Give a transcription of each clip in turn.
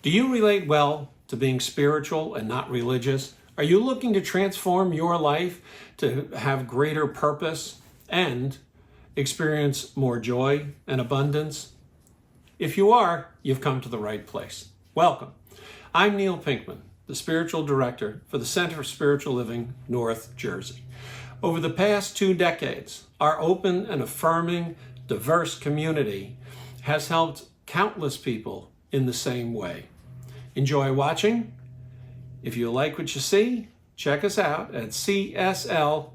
Do you relate well to being spiritual and not religious? Are you looking to transform your life to have greater purpose and experience more joy and abundance? If you are, you've come to the right place. Welcome. I'm Neil Pinkman, the Spiritual Director for the Center for Spiritual Living, North Jersey. Over the past 2 decades, our open and affirming, diverse community has helped countless people in the same way. Enjoy watching. If you like what you see, check us out at cslnj.org.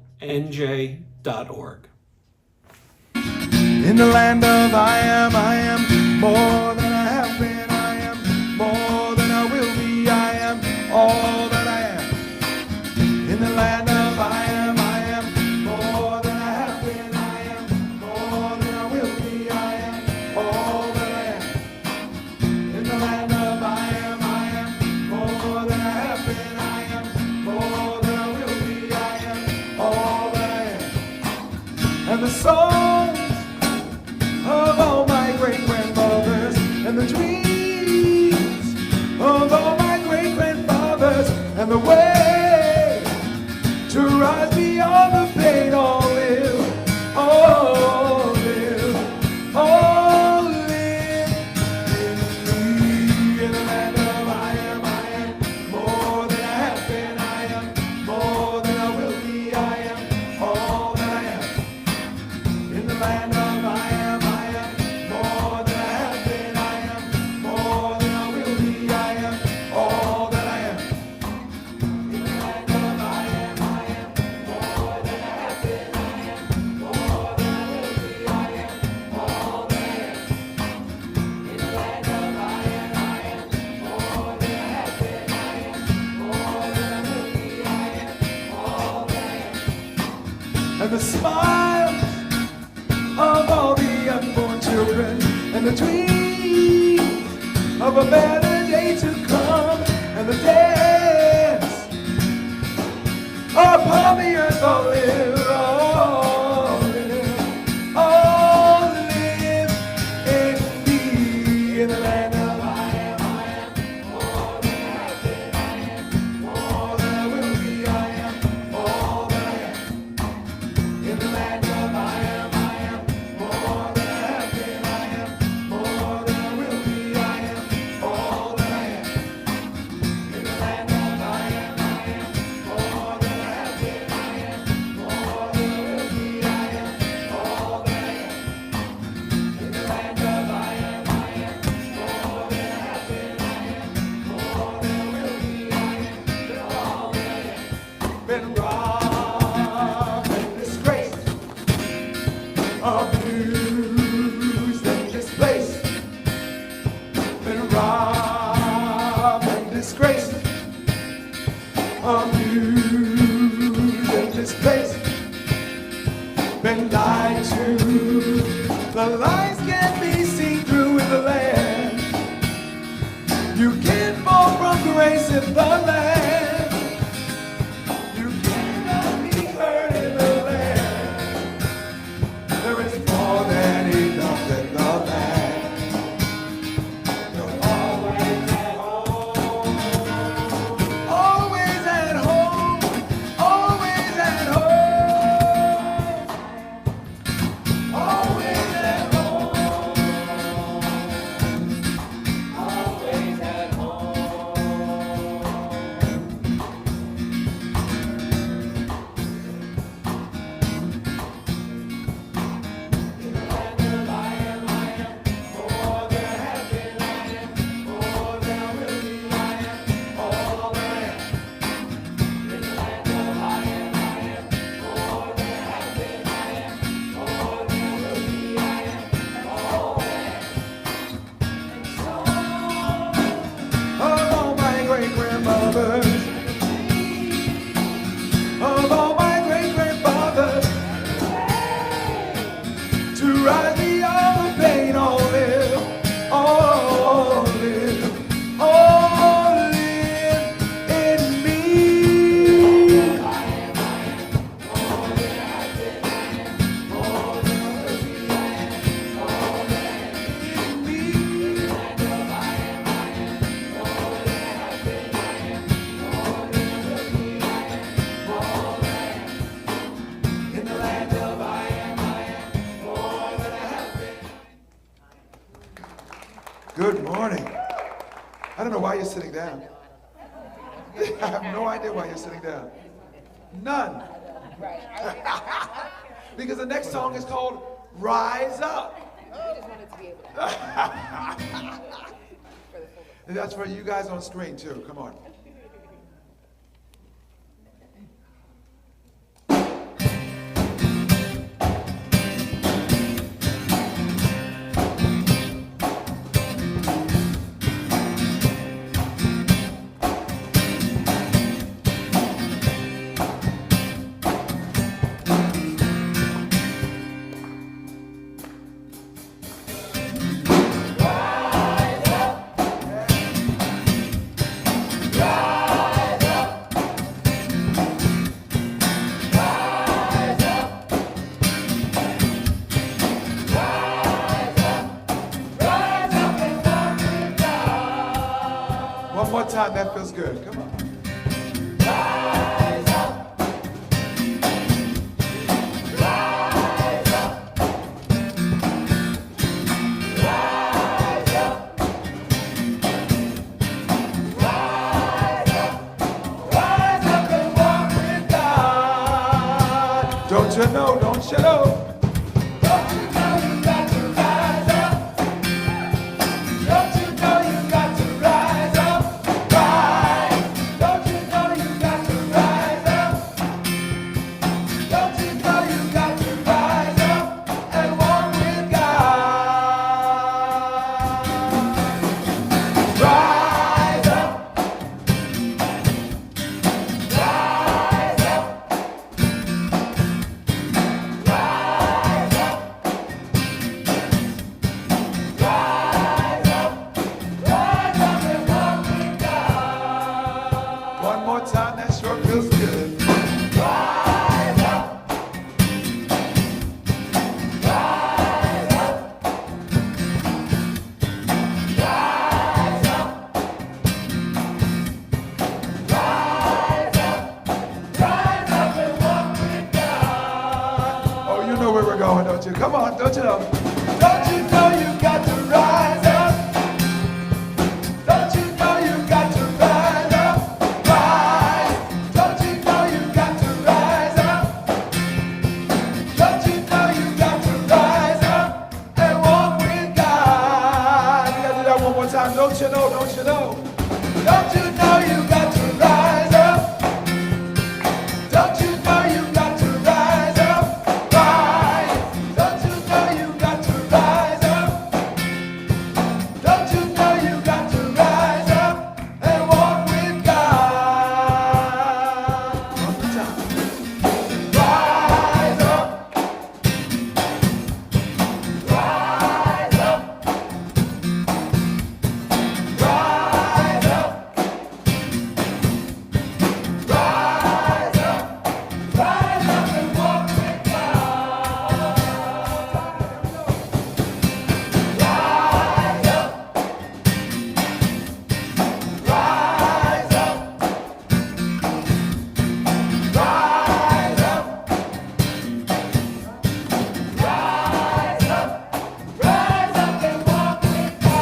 In the land of I am more than I have been. I am more than I will be. I am all that I am. In the land of I am more than I have been. I am more than I will be. I am all that I am. In the land of I am more than I have been. I am more than I will be. I am all that I am. And the songs of all my great-grandfathers and the dreams of all my great-grandfathers and the way to rise beyond the pain. All live in me. In the land of I am more than I have been. I am more than I will be. I am all that I am. In the land of I am more than I have been. I am more than I will be. I am all that I am. In the land of I am more than I have been. I am more than I will be. I am all that I am. In the land of I am more than I have been. I am more than I will be. I am all that I am. And the smiles of all the unborn children and the dreams of a better day to come and the dance upon the earth. All live in me. In the land of I am more than I have been. I am more than I will be. I am all that I am. In the land of I am more than I have been. I am more than I will be. I am all that I am. In the land of I am more than I have been. I am more than I will be. I am all that I am. In the land of I am more than I have been. I am more than I will be. I am all that I am. Been robbed and disgraced, abused and displaced. Been robbed and disgraced, abused and displaced. Been lied to, the lies can't be seen through in the land. You can't fall from grace in the land. You cannot be heard in the land. There is more than enough in the land. You're always at home. Always at home. Always at home. Always at home. Always at home. morning. I don't know why you're sitting down. I have no idea why you're sitting down. None. Because the next song is called Rise Up. And that's for you guys on screen too. Come on. One more time, that feels good. Come on. Rise up. Rise up. Rise up. Rise up. Rise up and walk with God. Don't you know, don't you know? Don't you know you got to rise up? Don't you know you got to rise up? Don't you know you got to rise up? Don't you know you got to rise up and walk with God? Rise up. Rise up. Rise up. Rise up. Rise up and walk with God. One more time, that sure feels good. Rise up. Rise up. Rise up. Rise up. Rise up and walk with God. Oh, you know where we're going, don't you? Come on, don't you know? Don't you know you got to rise up? Don't you know you got to rise up? Rise. Don't you know you got to rise up? Don't you know you got to rise up and walk with God? We gotta do that one more time. Don't you know? Don't you know? Don't you know you got to rise up? Don't you know you got to rise up? Rise. Don't you know you got to rise up? Don't you know you got to rise up and walk with God? One more time. Rise up. Rise up. Rise up. Rise up. Rise up and walk with God. Rise up. Rise up. Rise up. Rise up. Rise up and walk with God.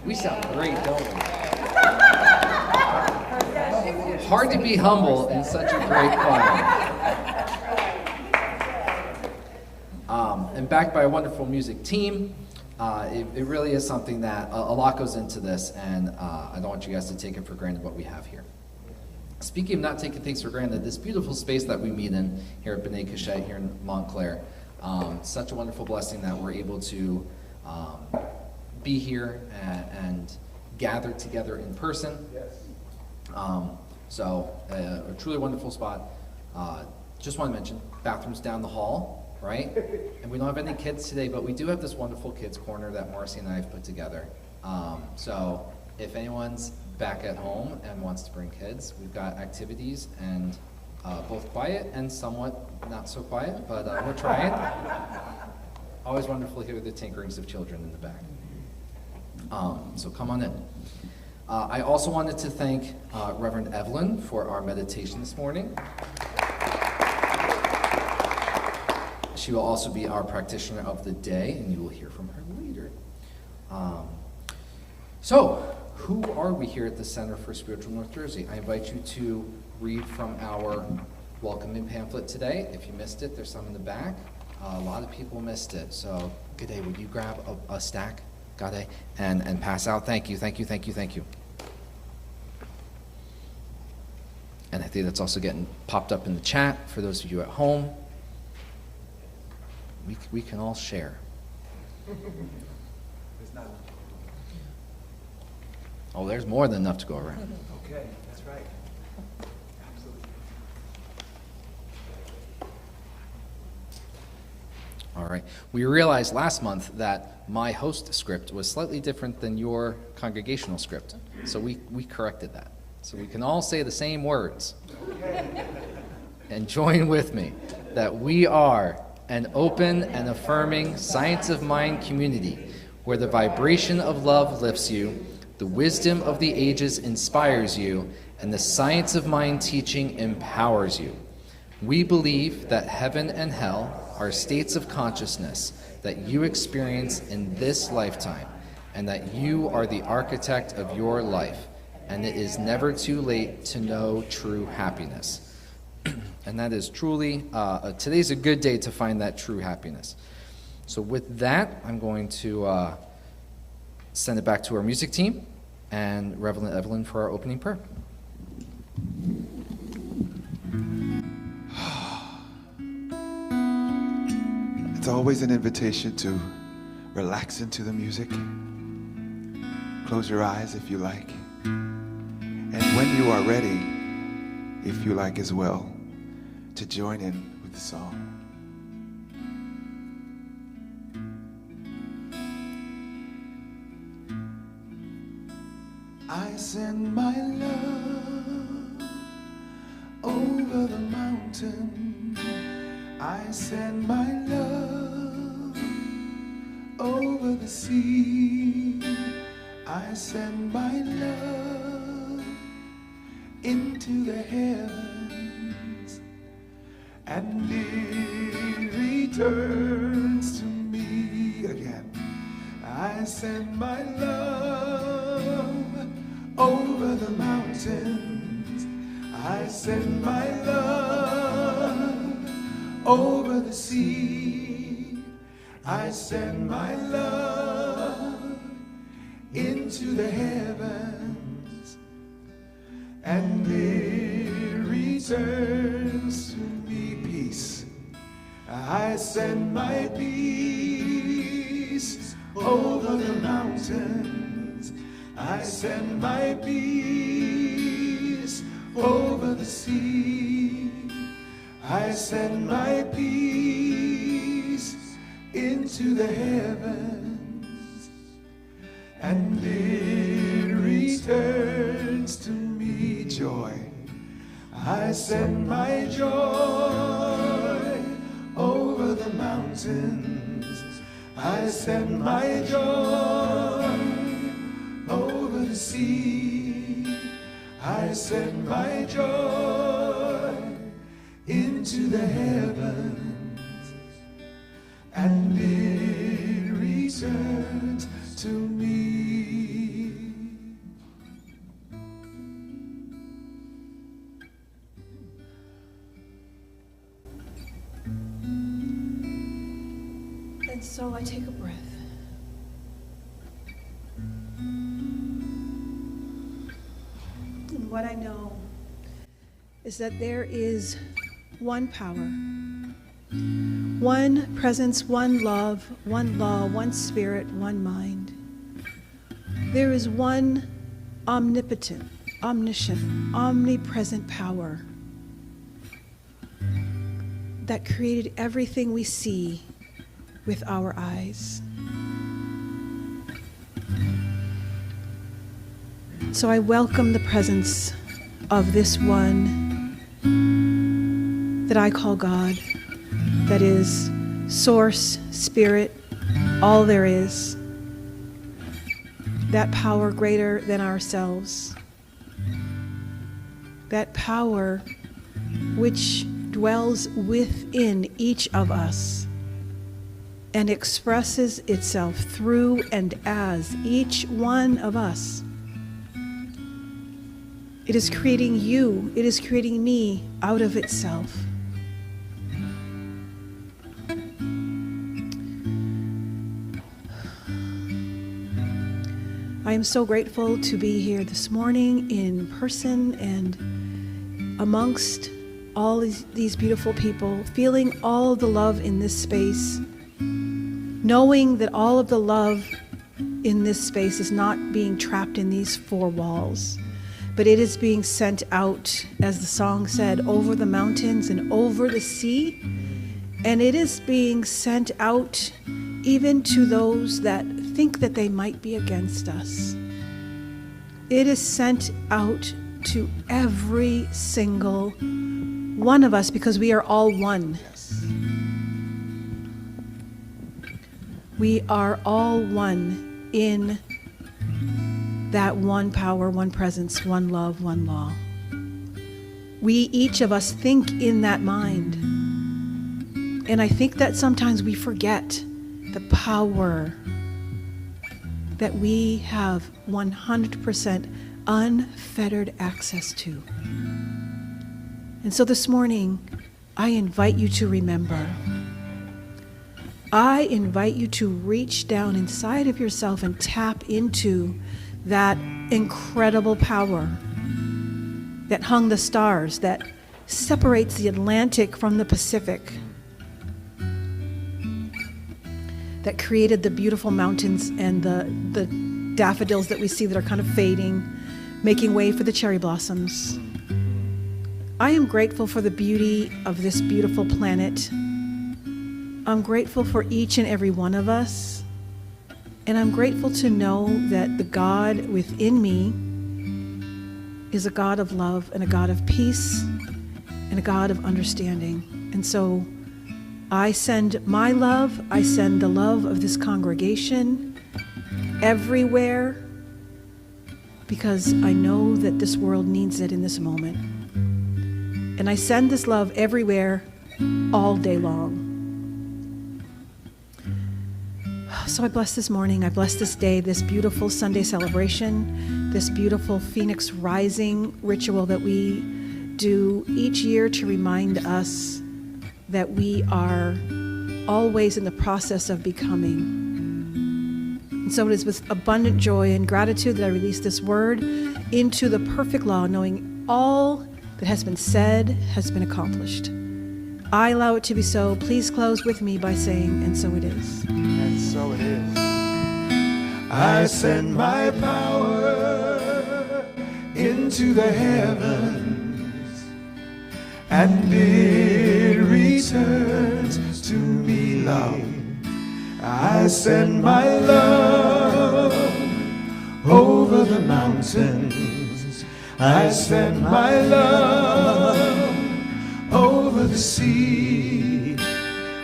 We sound great, don't we? Hard to be humble in such a great choir. And backed by a wonderful music team. It really is something that a lot goes into this, and I don't want you guys to take it for granted what we have here. Speaking of not taking things for granted, this beautiful space that we meet in here at B'nai Kashet here in Montclair, such a wonderful blessing that we're able to be here and gather together in person. So a truly wonderful spot. Just want to mention, bathrooms down the hall, right? And we don't have any kids today, but we do have this wonderful kids corner that Marcy and I have put together. So if anyone's back at home and wants to bring kids, we've got activities and both quiet and somewhat not so quiet, but we're trying. Always wonderful to hear the tinkerings of children in the back. So come on in. I also wanted to thank Reverend Evelyn for our meditation this morning. She will also be our practitioner of the day, and you will hear from her later. So, who are we here at the Center for Spiritual North Jersey? I invite you to read from our welcoming pamphlet today. If you missed it, there's some in the back. A lot of people missed it, so good day. Would you grab a stack, Gade, and pass out? Thank you, thank you, thank you, thank you. And I think that's also getting popped up in the chat for those of you at home. We can all share. Oh, there's more than enough to go around. Okay, that's right. Absolutely. All right. We realized last month that my host script was slightly different than your congregational script. So we corrected that. So we can all say the same words. And join with me that we are an open and affirming science of mind community where the vibration of love lifts you, the wisdom of the ages inspires you, and the science of mind teaching empowers you. We believe that heaven and hell are states of consciousness that you experience in this lifetime, and that you are the architect of your life, and it is never too late to know true happiness. And that is truly, today's a good day to find that true happiness. So with that, I'm going to send it back to our music team and Reverend Evelyn for our opening prayer. It's always an invitation to relax into the music. Close your eyes if you like. And when you are ready, if you like as well, to join in with the song. I send my love over the mountain. I send my love over the sea. I send my love into the heavens, and it returns to me again. I send my love over the mountains. I send my love over the sea. I send my love into the heavens, and it returns to me peace. I send my peace over the mountains. I send my peace over the sea. I send my peace into the heavens, and it returns to me joy. I send my joy over the mountains. I send my joy over the sea. I send my joy into the heavens, and it returns to me. And so I take a breath. And what I know is that there is one power, one presence, one love, one law, one spirit, one mind. There is one omnipotent, omniscient, omnipresent power that created everything we see with our eyes. So I welcome the presence of this one that I call God, that is source, spirit, all there is. that power greater than ourselves, that power which dwells within each of us and expresses itself through and as each one of us. It is creating you, it is creating me out of itself. I am so grateful to be here this morning in person and amongst all these beautiful people, feeling all of the love in this space, knowing that all of the love in this space is not being trapped in these four walls, but it is being sent out, as the song said, over the mountains and over the sea, and it is being sent out even to those that think that they might be against us. It is sent out to every single one of us because we are all one. We are all one in that one power, one presence, one love, one law. We, each of us, think in that mind. And I think that sometimes we forget the power that we have 100% unfettered access to. And so this morning, I invite you to remember. I invite you to reach down inside of yourself and tap into that incredible power that hung the stars, that separates the Atlantic from the Pacific, that created the beautiful mountains and the daffodils that we see that are kind of fading, making way for the cherry blossoms. I am grateful for the beauty of this beautiful planet. I'm grateful for each and every one of us. And I'm grateful to know that the God within me is a God of love and a God of peace and a God of understanding. And so I send my love, I send the love of this congregation everywhere because I know that this world needs it in this moment. And I send this love everywhere all day long. So I bless this morning, I bless this day, this beautiful Sunday celebration, this beautiful Phoenix Rising ritual that we do each year to remind us that we are always in the process of becoming. And so it is with abundant joy and gratitude that I release this word into the perfect law, knowing all that has been said has been accomplished. I allow it to be so. Please close with me by saying, and so it is. And so it is. I send my power into the heavens, and it returns to me love. I send my love over the mountains. I send my love over the sea.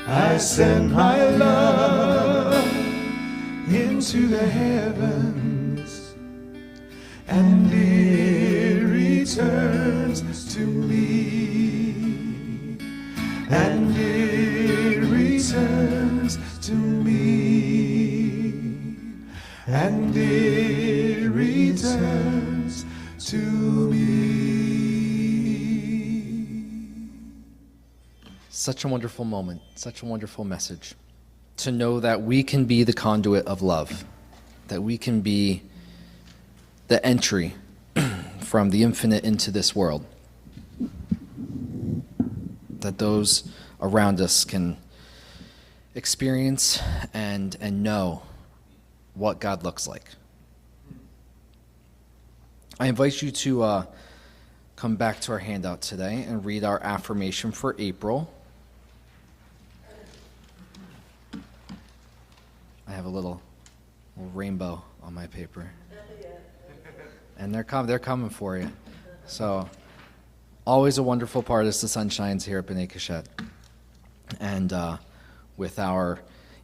I send my love into the heavens, and it returns to me, and it returns to me, and it returns to me. Such a wonderful moment, such a wonderful message. To know that we can be the conduit of love, that we can be the entry from the infinite into this world, that those around us can experience and know what God looks like. I invite you to come back to our handout today and read our affirmation for April. I have a little rainbow on my paper. And they're coming for you. So, always a wonderful part as the sun shines here at B'nai Kashet. And with our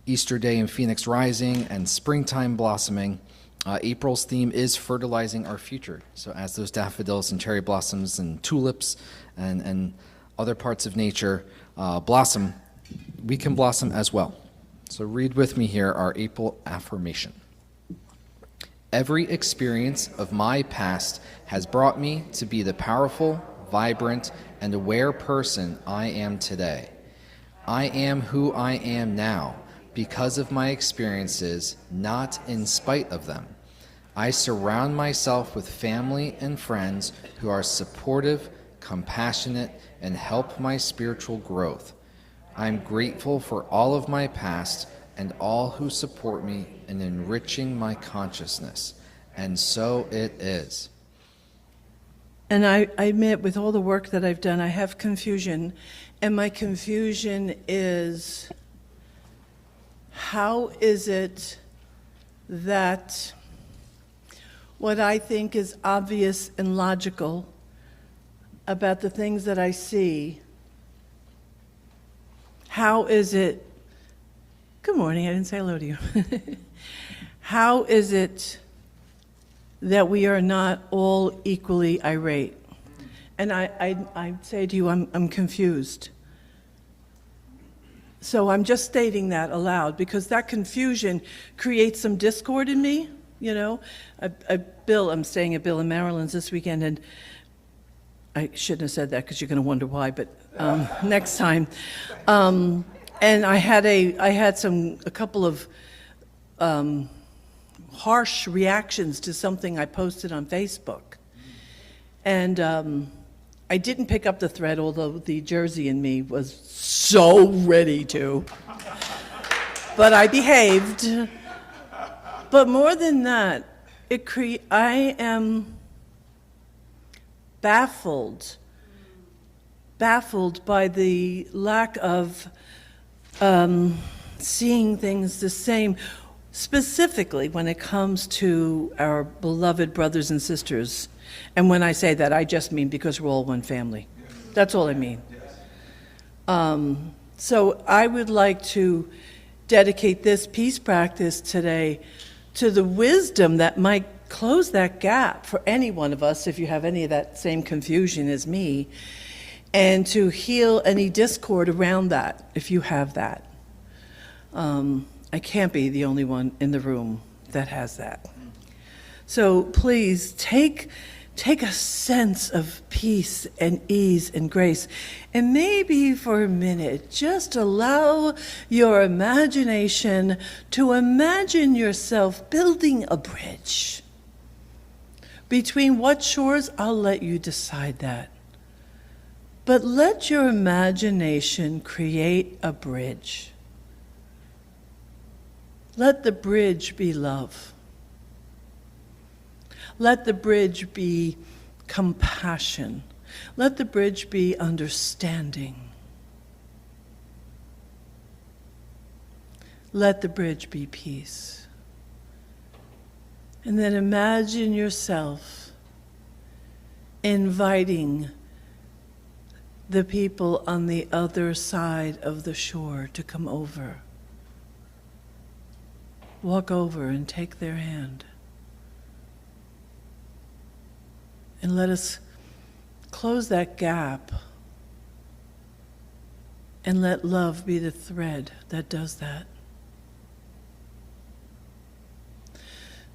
Easter day in Phoenix Rising and springtime blossoming, April's theme is fertilizing our future. So as those daffodils and cherry blossoms and tulips and other parts of nature blossom, we can blossom as well. So read with me here our April affirmation. Every experience of my past has brought me to be the powerful, vibrant, and aware person I am today. I am who I am now because of my experiences, not in spite of them. I surround myself with family and friends who are supportive, compassionate, and help my spiritual growth. I'm grateful for all of my past and all who support me in enriching my consciousness. And so it is. And I admit, with all the work that I've done, I have confusion. And my confusion is, how is it that what I think is obvious and logical about the things that I see, how is it, good morning, I didn't say hello to you. How is it that we are not all equally irate? And I say to you, I'm confused. So I'm just stating that aloud because that confusion creates some discord in me, you know. I'm staying at Bill and Marilyn's this weekend, and I shouldn't have said that because you're going to wonder why, but next time. And I had a couple of harsh reactions to something I posted on Facebook. And I didn't pick up the thread, although the Jersey in me was so ready to. But I behaved. But more than that, I am baffled by the lack of seeing things the same, specifically when it comes to our beloved brothers and sisters. And when I say that, I just mean because we're all one family. That's all I mean. So I would like to dedicate this peace practice today to the wisdom that might close that gap for any one of us, if you have any of that same confusion as me, and to heal any discord around that, if you have that. I can't be the only one in the room that has that. So please take a sense of peace and ease and grace, and maybe for a minute, just allow your imagination to imagine yourself building a bridge. Between what shores, I'll let you decide that. But let your imagination create a bridge. Let the bridge be love. Let the bridge be compassion. Let the bridge be understanding. Let the bridge be peace. And then imagine yourself inviting the people on the other side of the shore to come over. Walk over and take their hand. And let us close that gap and let love be the thread that does that.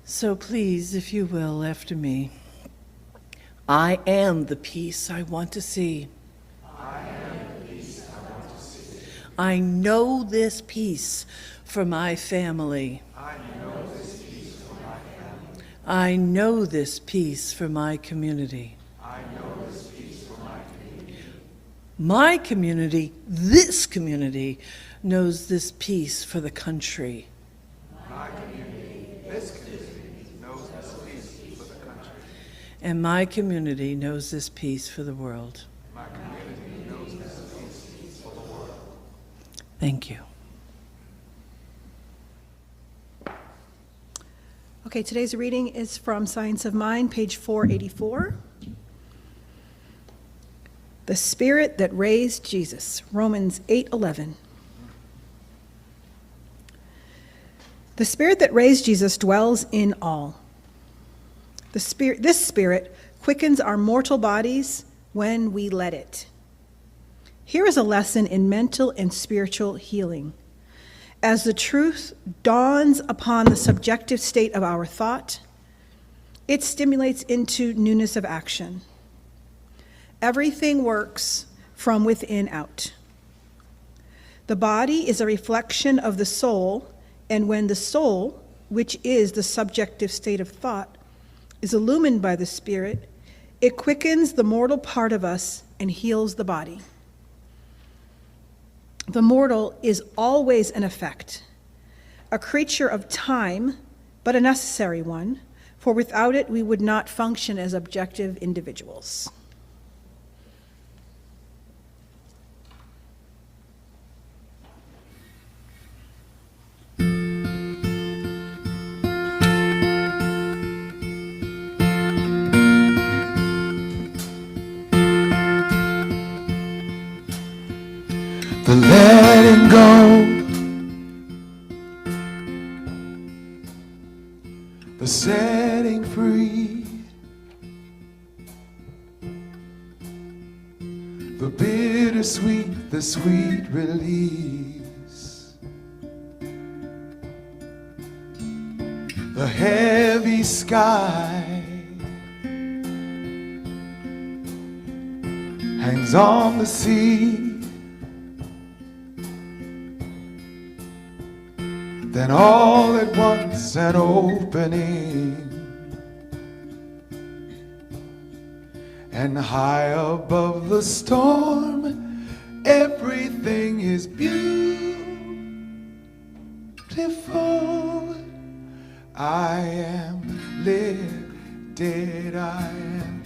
So please, if you will, after me, I am the peace I want to see. I am the peace I want to see. I know this peace for my family. I know this peace for my family. I know this peace for my community. I know this peace for my community. My community, this community, knows this peace for the country. My community, this community, knows this peace for the country. And my community knows this peace for the world. My community knows this peace for the world. Thank you. Okay, today's reading is from Science of Mind, page 484. The Spirit that raised Jesus, Romans 8:11. The Spirit that raised Jesus dwells in all. This Spirit quickens our mortal bodies when we let it. Here is a lesson in mental and spiritual healing. As the truth dawns upon the subjective state of our thought, it stimulates into newness of action. Everything works from within out. The body is a reflection of the soul, and when the soul, which is the subjective state of thought, is illumined by the Spirit, it quickens the mortal part of us and heals the body. The mortal is always an effect, a creature of time, but a necessary one, for without it we would not function as objective individuals. The letting go, the setting free, the bittersweet, the sweet release, the heavy sky hangs on the sea. Then all at once an opening, and high above the storm everything is beautiful. I am lifted, I am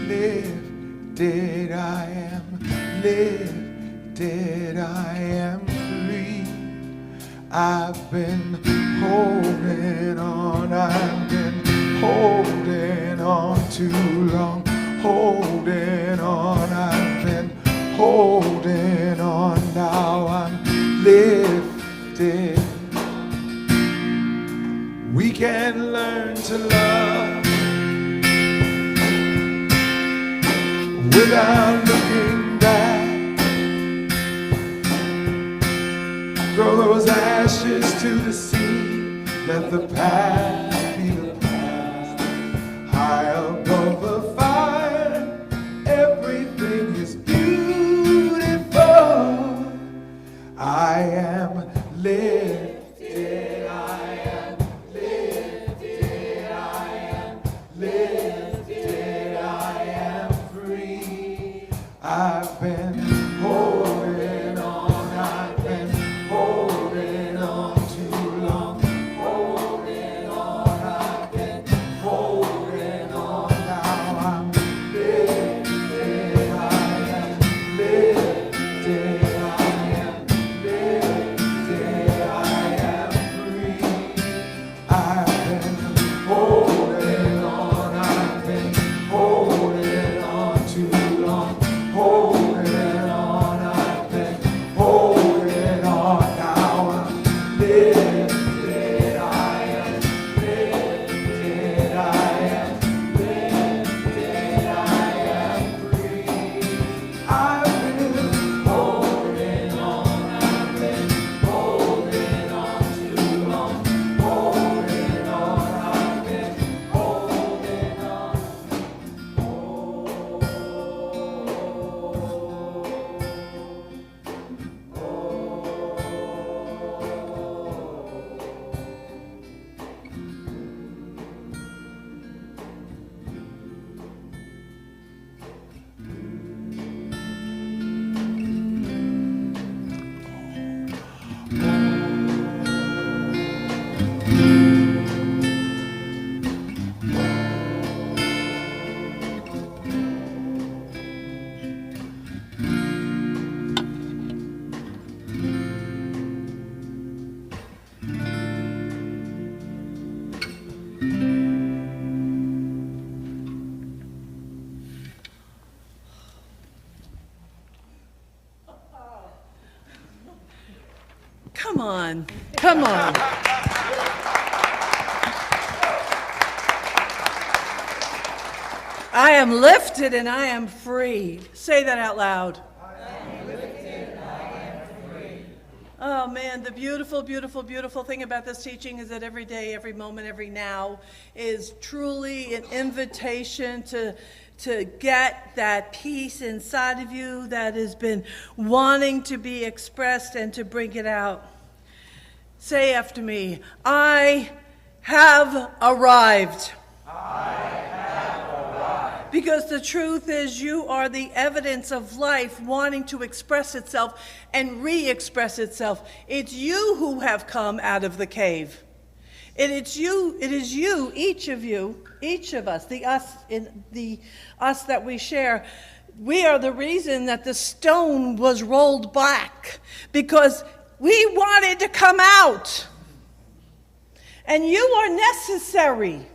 lifted, I am lifted, I am free. I've been holding on, I've been holding on too long, holding on, I've been holding on, now I'm lifted. We can learn to love without looking back. Throw those ashes to the sea, let the past be the past. High above the fire, everything is beautiful. I am lifted, I am lifted, I am lifted, I am free. I've been holding on, I've been holding on too long, holding on, I've been holding on, now I'm lifted, I am lifted, I am lifted, I am free. I've been holding on, I've been holding on too long, holding on, I've been holding on, now I'm lifted, I am lifted, I am lifted, I am free. I've been holding on, I've been holding on too long, holding on, I've been holding on. Come on, come on. I am lifted and I am free. Say that out loud. Oh man, the beautiful, beautiful, beautiful thing about this teaching is that every day, every moment, every now is truly an invitation to get that peace inside of you that has been wanting to be expressed and to bring it out. Say after me, I have arrived. Because the truth is, you are the evidence of life wanting to express itself and re-express itself. It's you who have come out of the cave. It is you, each of you, each of us, the us that we share. We are the reason that the stone was rolled back, because we wanted to come out. And you are necessary.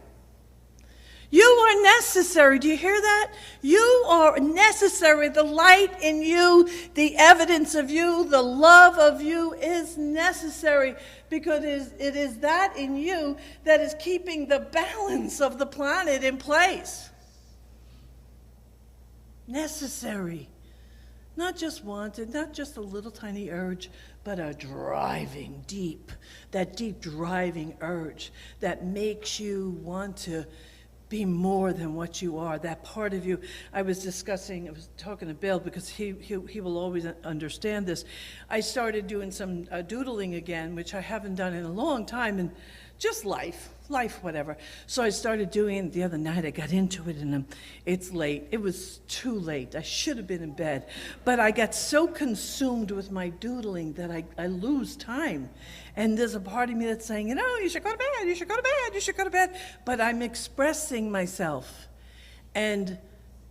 You are necessary. Do you hear that? You are necessary. The light in you, the evidence of you, the love of you is necessary, because it is that in you that is keeping the balance of the planet in place. Necessary. Not just wanted, not just a little tiny urge, but a driving deep, that deep driving urge that makes you want to be more than what you are, that part of you. I was talking to Bill, because he will always understand this. I started doing some doodling again, which I haven't done in a long time, and just life, whatever. So I started doing it the other night. I got into it, and it's late. It was too late. I should have been in bed. But I got so consumed with my doodling that I lose time. And there's a part of me that's saying, you should go to bed, you should go to bed, you should go to bed. But I'm expressing myself. And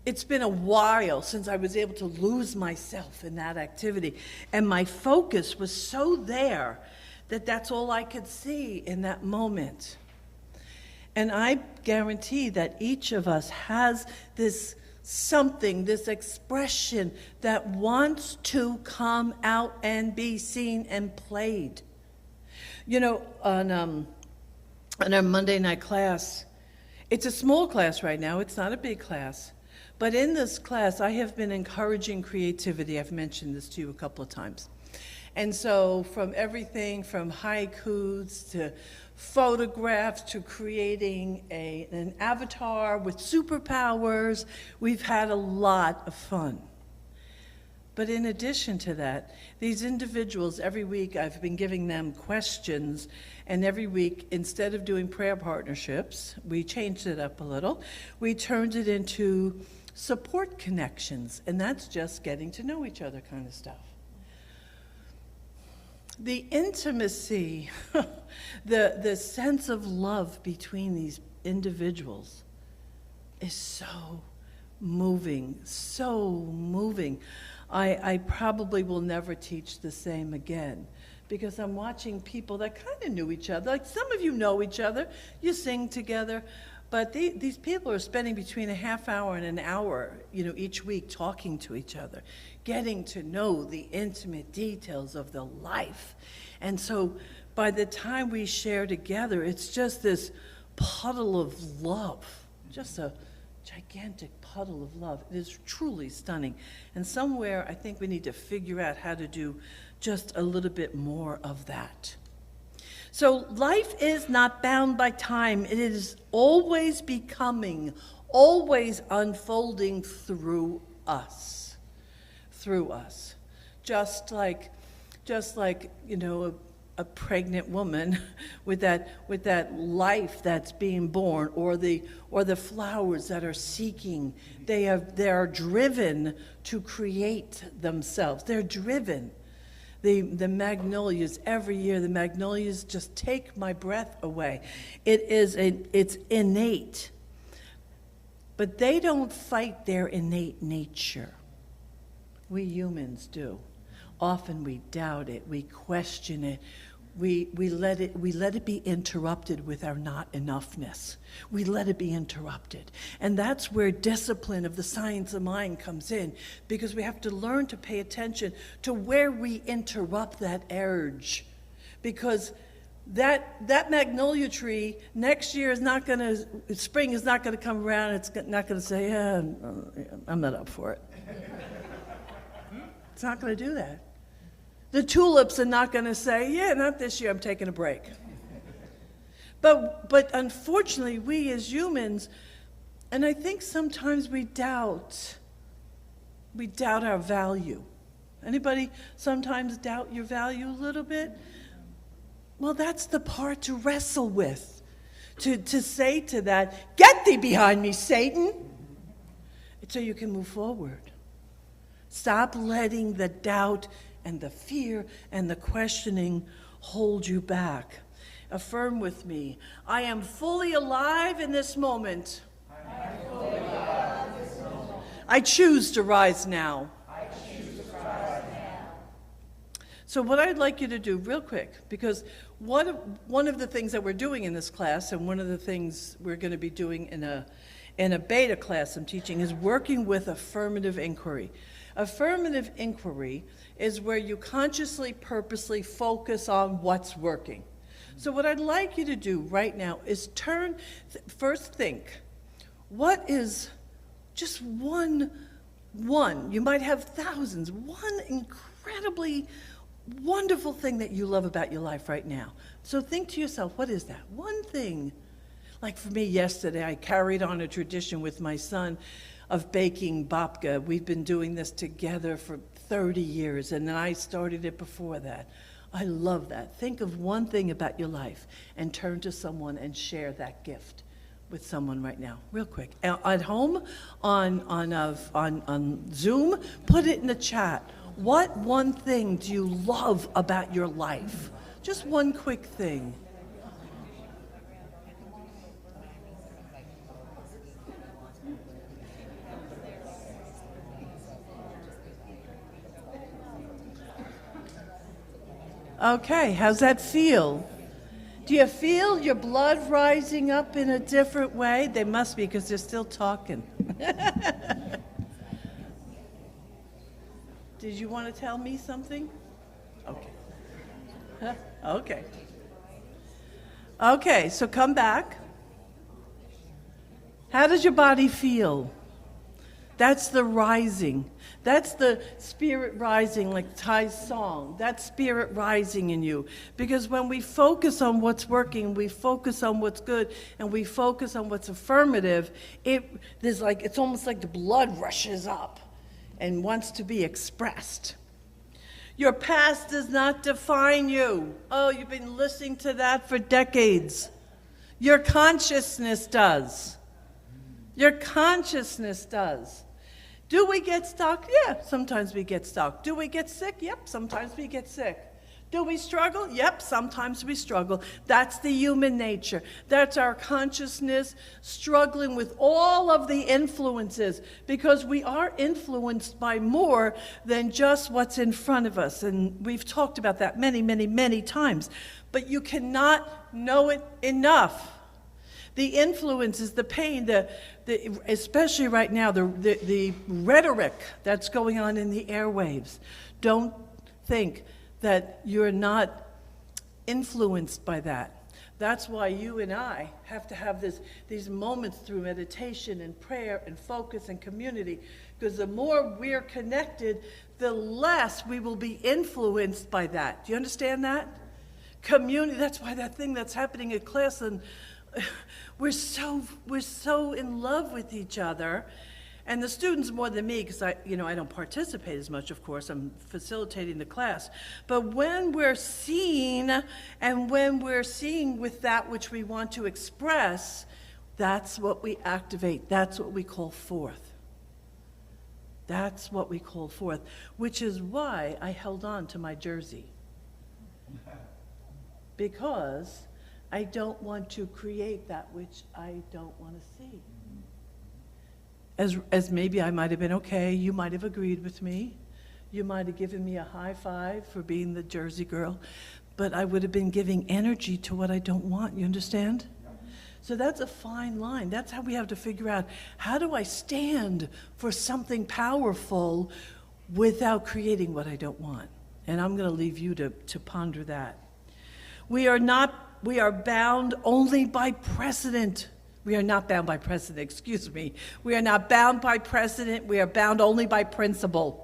it's been a while since I was able to lose myself in that activity. And my focus was so there that that's all I could see in that moment. And I guarantee that each of us has this something, this expression that wants to come out and be seen and played. On our Monday night class, it's a small class right now, it's not a big class. But in this class, I have been encouraging creativity. I've mentioned this to you a couple of times. And so from everything from haikus to photographs to creating an avatar with superpowers, we've had a lot of fun. But in addition to that, these individuals, every week I've been giving them questions, and every week, instead of doing prayer partnerships, we changed it up a little. We turned it into support connections, and that's just getting to know each other kind of stuff. The intimacy, the sense of love between these individuals is so moving, so moving. I probably will never teach the same again, because I'm watching people that kind of knew each other. Like some of you know each other, you sing together, but these people are spending between a half hour and an hour, each week talking to each other, getting to know the intimate details of the life. And so by the time we share together, it's just this puddle of love, just a gigantic puddle of love. It is truly stunning. And somewhere I think we need to figure out how to do just a little bit more of that. So life is not bound by time. It is always becoming, always unfolding through us. Through us. Just like a pregnant woman with that life that's being born, or the flowers that are seeking. They are driven to create themselves. They're driven. The magnolias, every year the magnolias just take my breath away. It's innate. But they don't fight their innate nature. We humans do. Often we doubt it, we question it, we let it be interrupted with our not enoughness. We let it be interrupted. And that's where discipline of the science of mind comes in, because we have to learn to pay attention to where we interrupt that urge. Because that magnolia tree next year is not going to, spring is not going to come around. It's not going to say, yeah, I'm not up for it. It's not going to do that. The tulips are not going to say, yeah, not this year, I'm taking a break. But unfortunately, we as humans, and I think sometimes we doubt our value. Anybody sometimes doubt your value a little bit? Well, that's the part to wrestle with. To say to that, get thee behind me, Satan, so you can move forward. Stop letting the doubt and the fear and the questioning hold you back. Affirm with me, I am fully alive in this moment. I choose to rise now. So what I'd like you to do real quick, because one of the things that we're doing in this class, and one of the things we're going to be doing in a beta class I'm teaching, is working with affirmative inquiry. Affirmative inquiry is where you consciously, purposely focus on what's working. So what I'd like you to do right now is first think, what is just one, you might have thousands, one incredibly wonderful thing that you love about your life right now. So think to yourself, what is that? One thing. Like for me yesterday, I carried on a tradition with my son of baking babka. We've been doing this together for 30 years, and then I started it before that. I love that. Think of one thing about your life and turn to someone and share that gift with someone right now, real quick. At home, on Zoom, put it in the chat. What one thing do you love about your life? Just one quick thing. Okay, how's that feel? Do you feel your blood rising up in a different way? They must be, because they're still talking. Did you want to tell me something? Okay. Okay. Okay, so come back. How does your body feel? That's the rising. That's the spirit rising, like Ty's song. That spirit rising in you. Because when we focus on what's working, we focus on what's good, and we focus on what's affirmative, it's almost like the blood rushes up and wants to be expressed. Your past does not define you. Oh, you've been listening to that for decades. Your consciousness does. Your consciousness does. Do we get stuck? Yeah, sometimes we get stuck. Do we get sick? Yep, sometimes we get sick. Do we struggle? Yep, sometimes we struggle. That's the human nature. That's our consciousness struggling with all of the influences, because we are influenced by more than just what's in front of us. And we've talked about that many, many, many times. But you cannot know it enough. The influences, the pain, especially right now, the rhetoric that's going on in the airwaves. Don't think that you're not influenced by that. That's why you and I have to have these moments through meditation and prayer and focus and community, because the more we're connected, the less we will be influenced by that. Do you understand that? Community, that's why that thing that's happening at class, and we're so in love with each other, and the students more than me, because I don't participate as much, of course. I'm facilitating the class. But when we're seen, and when we're seeing with that which we want to express, that's what we activate. That's what we call forth. That's what we call forth, which is why I held on to my jersey. Because I don't want to create that which I don't want to see. As maybe I might have been okay, you might have agreed with me. You might have given me a high five for being the Jersey girl, but I would have been giving energy to what I don't want, you understand? So that's a fine line. That's how we have to figure out, how do I stand for something powerful without creating what I don't want? And I'm going to leave you to ponder that. We are bound only by precedent. We are not bound by precedent, excuse me. We are not bound by precedent. We are bound only by principle.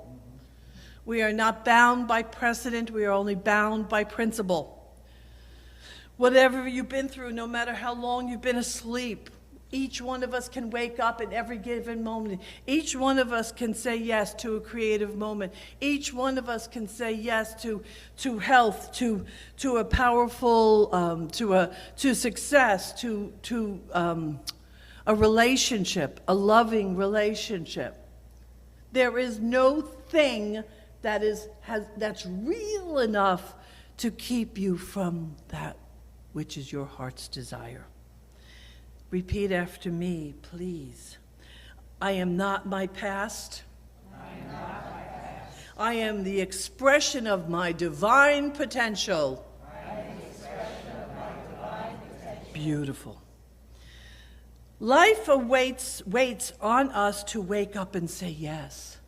We are not bound by precedent. We are only bound by principle. Whatever you've been through, no matter how long you've been asleep, each one of us can wake up in every given moment. Each one of us can say yes to a creative moment. Each one of us can say yes to health, to a powerful, to success, to a relationship, a loving relationship. There is no thing that's real enough to keep you from that which is your heart's desire. Repeat after me, please. I am not my past. I am the expression of my divine potential. Beautiful. Life waits on us to wake up and say yes.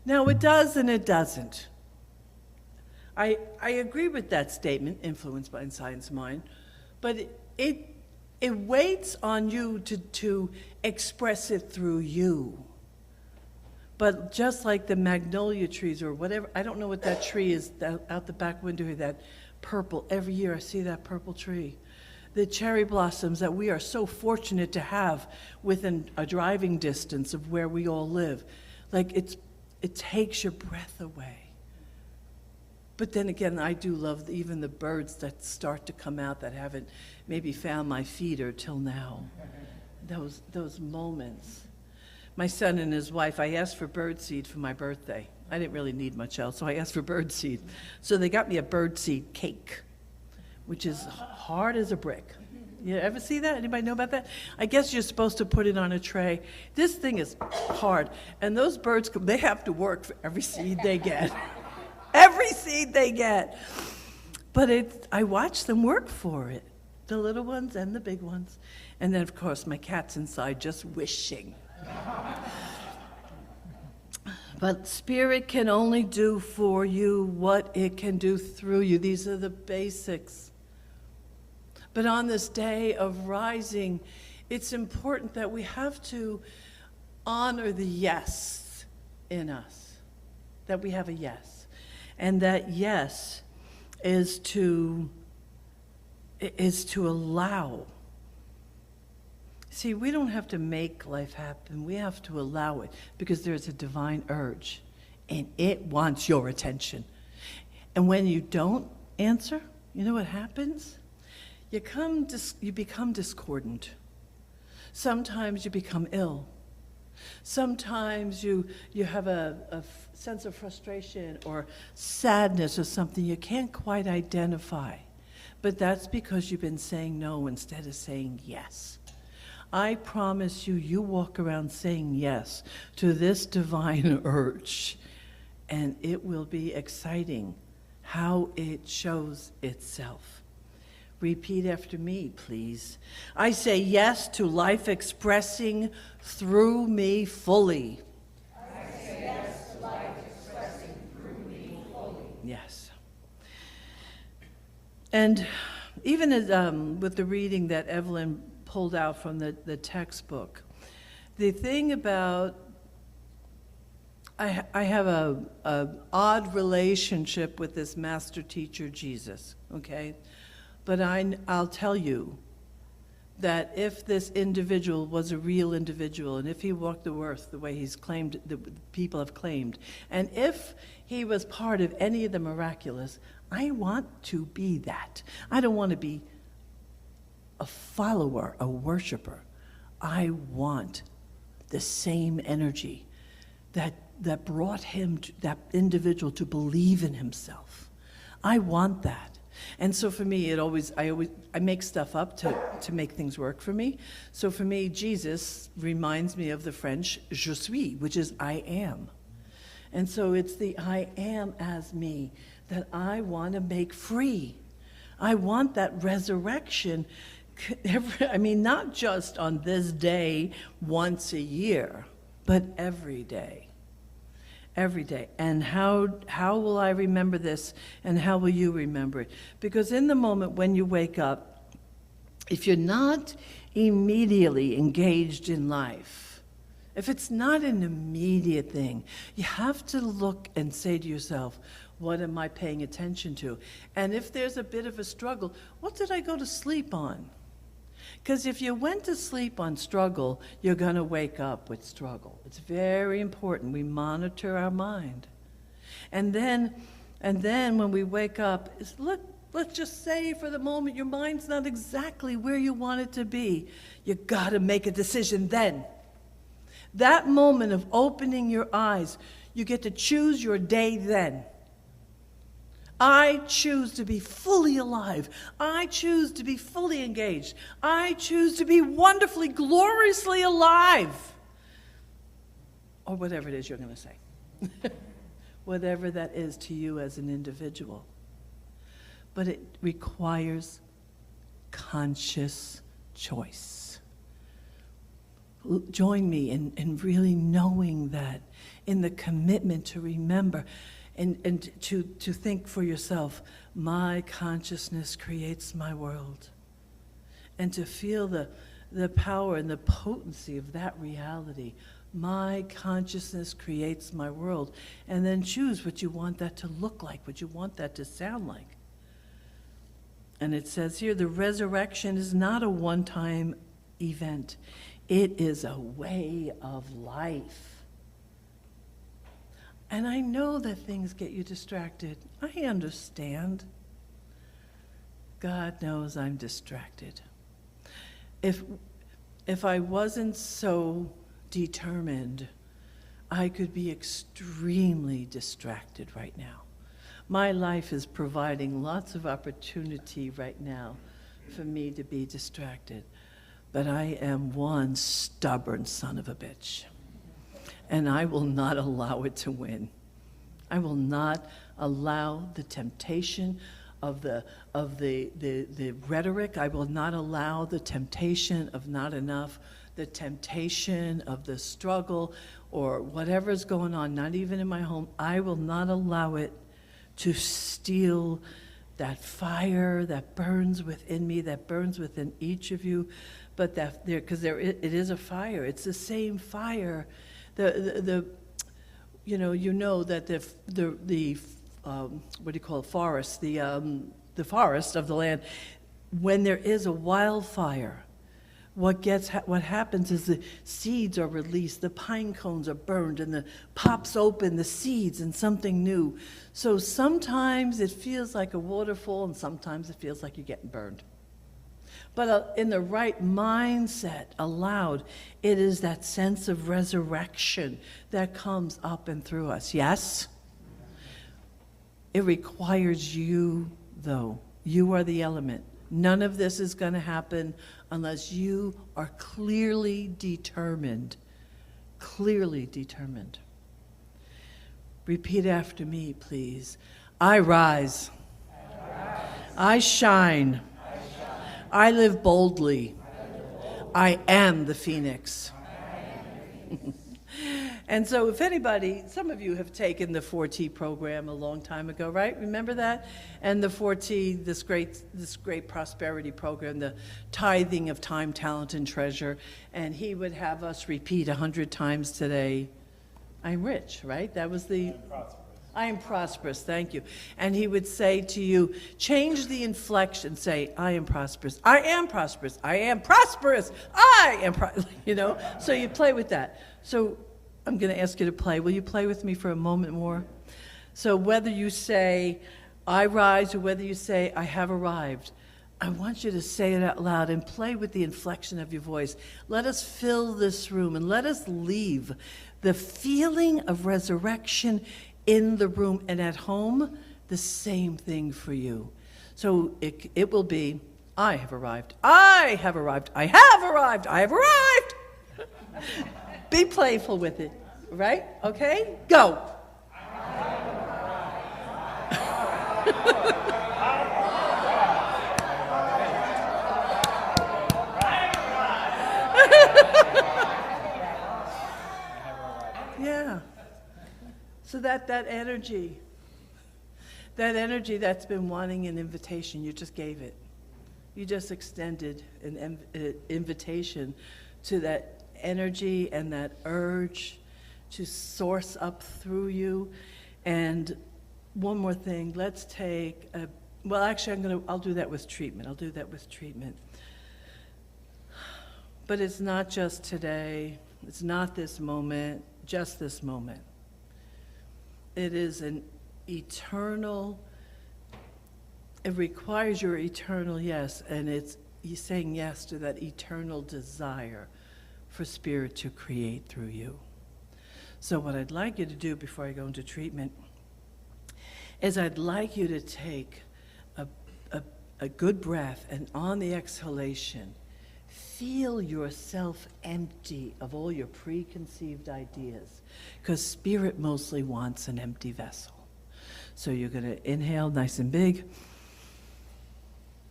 Now it does and it doesn't. I agree with that statement, influenced by Science Mind, but it waits on you to express it through you. But just like the magnolia trees or whatever, I don't know what that tree is out the back window here, that purple. Every year I see that purple tree. The cherry blossoms that we are so fortunate to have within a driving distance of where we all live. Like it takes your breath away. But then again, I do love even the birds that start to come out that haven't maybe found my feeder till now. Those moments. My son and his wife, I asked for birdseed for my birthday. I didn't really need much else, so I asked for birdseed. So they got me a birdseed cake, which is hard as a brick. You ever see that? Anybody know about that? I guess you're supposed to put it on a tray. This thing is hard. And those birds, they have to work for every seed they get. Every seed they get. But I watch them work for it. The little ones and the big ones. And then, of course, my cat's inside just wishing. But Spirit can only do for you what it can do through you. These are the basics. But on this day of rising, it's important that we have to honor the yes in us, that we have a yes. And that yes is to allow. See, we don't have to make life happen. We have to allow it because there's a divine urge and it wants your attention. And when you don't answer, you know what happens? You become discordant. Sometimes you become ill. Sometimes you have a sense of frustration or sadness or something you can't quite identify. But that's because you've been saying no instead of saying yes. I promise you walk around saying yes to this divine urge, and it will be exciting how it shows itself. Repeat after me, please. I say yes to life expressing through me fully. I say yes to life expressing through me fully. Yes. And even as, with the reading that Evelyn pulled out from the textbook, the thing about, I have a odd relationship with this master teacher, Jesus, okay? But I'll tell you that if this individual was a real individual, and if he walked the earth the way he's claimed, the people have claimed, and if he was part of any of the miraculous, I want to be that. I don't want to be a follower, a worshiper. I want the same energy that brought him, that individual, to believe in himself. I want that. And so for me, I make stuff up to make things work for me. So for me, Jesus reminds me of the French je suis, which is I am. And so it's the I am as me that I want to make free. I want that resurrection, not just on this day once a year, but every day. Every day. And how will I remember this, and how will you remember it? Because in the moment when you wake up, if you're not immediately engaged in life, if it's not an immediate thing, you have to look and say to yourself, what am I paying attention to? And if there's a bit of a struggle, what did I go to sleep on? Because if you went to sleep on struggle, you're going to wake up with struggle. It's very important. We monitor our mind. And then when we wake up, let's just say for the moment your mind's not exactly where you want it to be. You got to make a decision then. That moment of opening your eyes, you get to choose your day then. I choose to be fully alive. I choose to be fully engaged. I choose to be wonderfully, gloriously alive. Or whatever it is you're going to say. Whatever that is to you as an individual. But it requires conscious choice. Join me in really knowing that, in the commitment to remember and to think for yourself, my consciousness creates my world. And to feel the power and the potency of that reality. My consciousness creates my world. And then choose what you want that to look like, what you want that to sound like. And it says here, the resurrection is not a one-time event. It is a way of life. And I know that things get you distracted. I understand. God knows I'm distracted. If I wasn't so determined, I could be extremely distracted right now. My life is providing lots of opportunity right now for me to be distracted. But I am one stubborn son of a bitch. And I will not allow it to win. I will not allow the temptation of the rhetoric. I will not allow the temptation of not enough, the temptation of the struggle or whatever's going on, not even in my home. I will not allow it to steal that fire that burns within me, that burns within each of you, but that there, because it is a fire. It's the same fire. You know that the what do you call it, forest, the forest of the land, when there is a wildfire, what happens is the seeds are released, the pine cones are burned, and pops open the seeds and something new. So sometimes it feels like a waterfall, and sometimes it feels like you're getting burned. But in the right mindset, allowed, it is that sense of resurrection that comes up and through us. Yes? It requires you, though. You are the element. None of this is going to happen unless you are clearly determined. Clearly determined. Repeat after me, please. I rise. I shine. I live boldly. I am the phoenix. And so if anybody, some of you have taken the 4T program a long time ago, right? Remember that? And the 4T, this great prosperity program, the tithing of time, talent, and treasure. And he would have us repeat 100 times today, I'm rich, right? That was the... I am prosperous, thank you. And he would say to you, change the inflection, say, I am prosperous, I am prosperous, I am prosperous, I am so you play with that. So I'm going to ask you to play. Will you play with me for a moment more? So whether you say, I rise, or whether you say, I have arrived, I want you to say it out loud and play with the inflection of your voice. Let us fill this room and let us leave the feeling of resurrection in the room, and at home, the same thing for you. So it will be, I have arrived, I have arrived, I have arrived, I have arrived. Be playful with it, right? Okay? Go. Yeah. So that energy that's been wanting an invitation, you just gave it. You just extended an invitation to that energy and that urge to source up through you. And one more thing, let's take well, actually, I'll do that with treatment. But it's not just today. It's not this moment, just this moment. It is an eternal, it requires your eternal yes, and it's you saying yes to that eternal desire for Spirit to create through you. So what I'd like you to do before I go into treatment is I'd like you to take a good breath, and on the exhalation, feel yourself empty of all your preconceived ideas, because Spirit mostly wants an empty vessel. So you're going to inhale nice and big.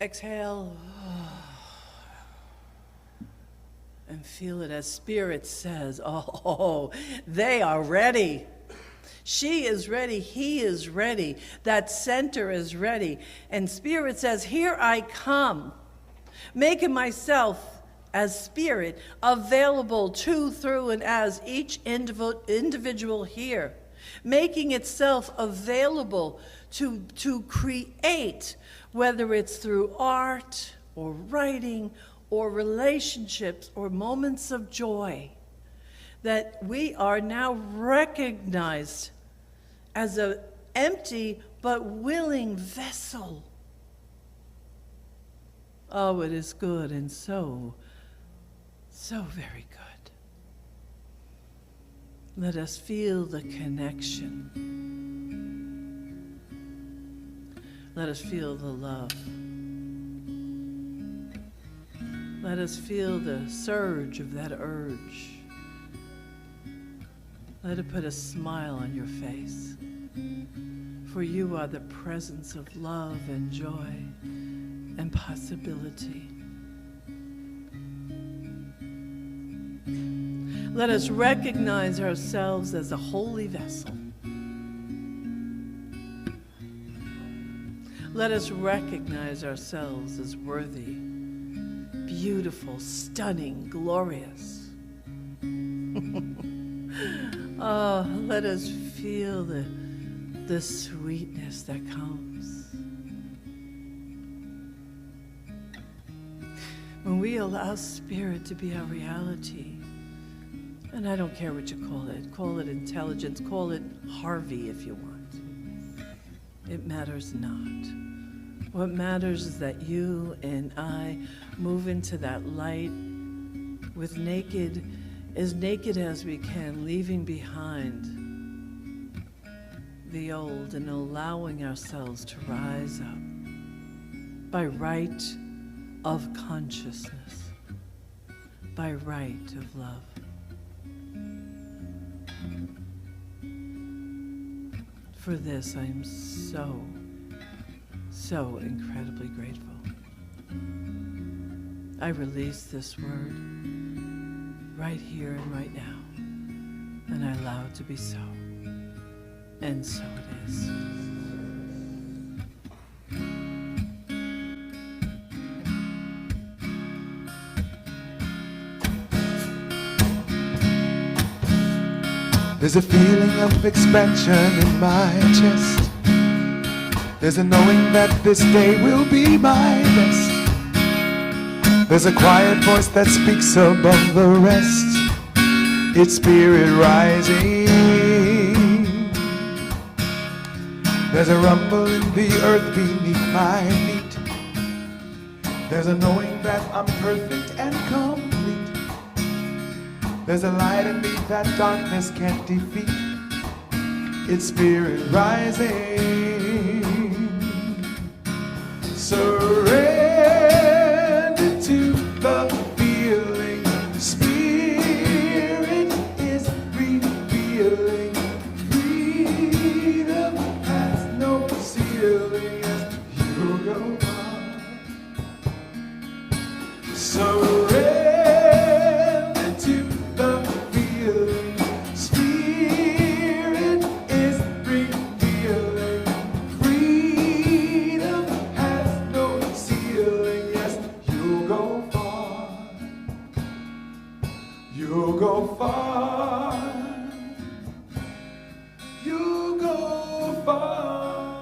Exhale. And feel it as Spirit says, oh, they are ready. She is ready. He is ready. That center is ready. And Spirit says, here I come, making myself as Spirit available to, through, and as each individual here, making itself available to create, whether it's through art or writing or relationships or moments of joy, that we are now recognized as an empty but willing vessel. Oh, it is good and so very good. Let us feel the connection. Let us feel the love. Let us feel the surge of that urge. Let it put a smile on your face. For you are the presence of love and joy and possibility. Let us recognize ourselves as a holy vessel. Let us recognize ourselves as worthy, beautiful, stunning, glorious. Oh, let us feel the sweetness that comes when we allow Spirit to be our reality. And I don't care what you call it intelligence, call it Harvey if you want. It matters not. What matters is that you and I move into that light with as naked as we can, leaving behind the old and allowing ourselves to rise up by right of consciousness, by right of love. For this, I am so incredibly grateful. I release this word right here and right now, and I allow it to be so. And so it is. There's a feeling of expansion in my chest. There's a knowing that this day will be my best. There's a quiet voice that speaks above the rest. It's Spirit rising. There's a rumble in the earth beneath my feet. There's a knowing that I'm perfect and complete. There's a light in me that darkness can't defeat. It's Spirit rising. Surrender to the feeling. Spirit is revealing. Freedom has no ceiling as you go on. Surrender to the feeling. Spirit is far.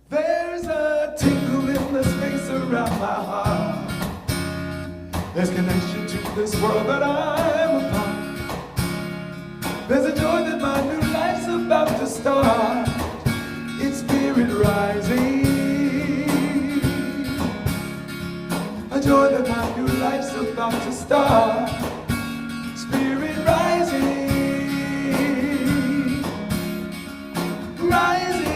There's a tingle in the space around my heart. There's connection to this world that I'm a part. There's a joy that my new life's about to start. It's spirit rising. A joy that my new life's about to start. Spirit rising. Rising.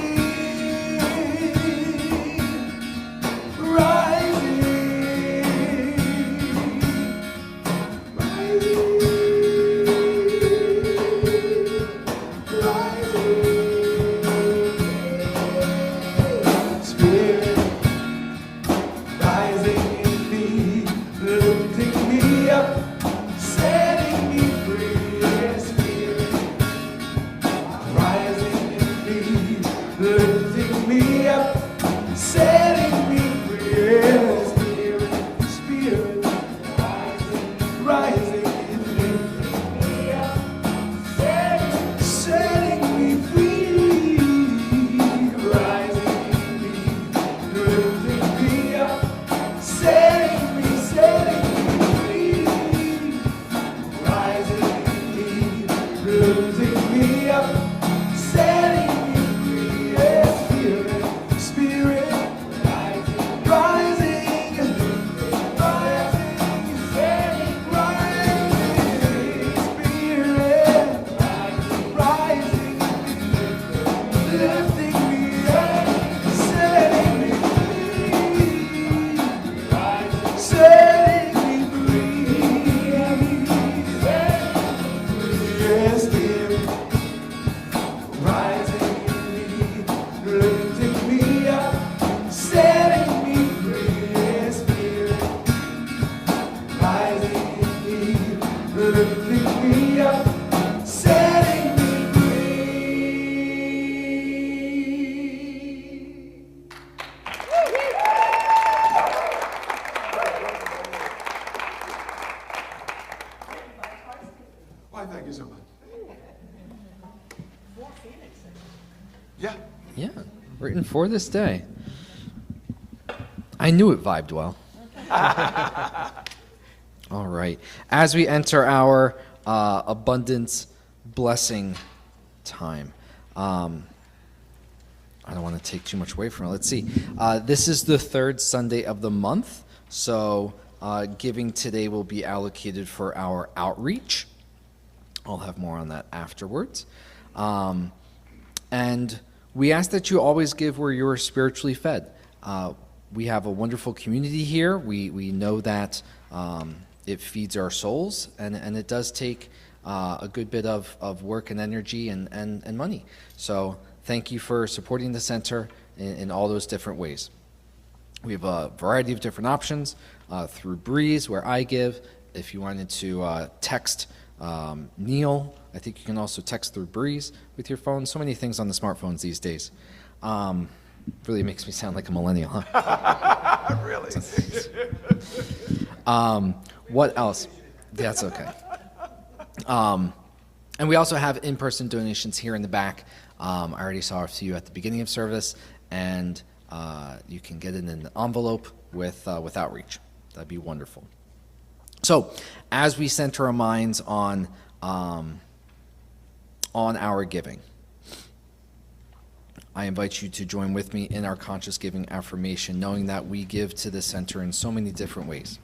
Why, thank you so much. Yeah. Yeah, written for this day. I knew it vibed well. All right. As we enter our abundance blessing time, I don't want to take too much away from it. Let's see. This is the third Sunday of the month, so giving today will be allocated for our outreach. I'll have more on that afterwards. And we ask that you always give where you're spiritually fed. We have a wonderful community here. We know that it feeds our souls, and it does take a good bit of work and energy and money. So thank you for supporting the center in all those different ways. We have a variety of different options through Breeze, where I give. If you wanted to text Neil, I think you can also text through Breeze with your phone. So many things on the smartphones these days. Really makes me sound like a millennial, huh? Really? What else? That's okay. And we also have in-person donations here in the back. I already saw a few at the beginning of service, and you can get it in an envelope with outreach. That'd be wonderful. So, as we center our minds on our giving, I invite you to join with me in our conscious giving affirmation, knowing that we give to the center in so many different ways.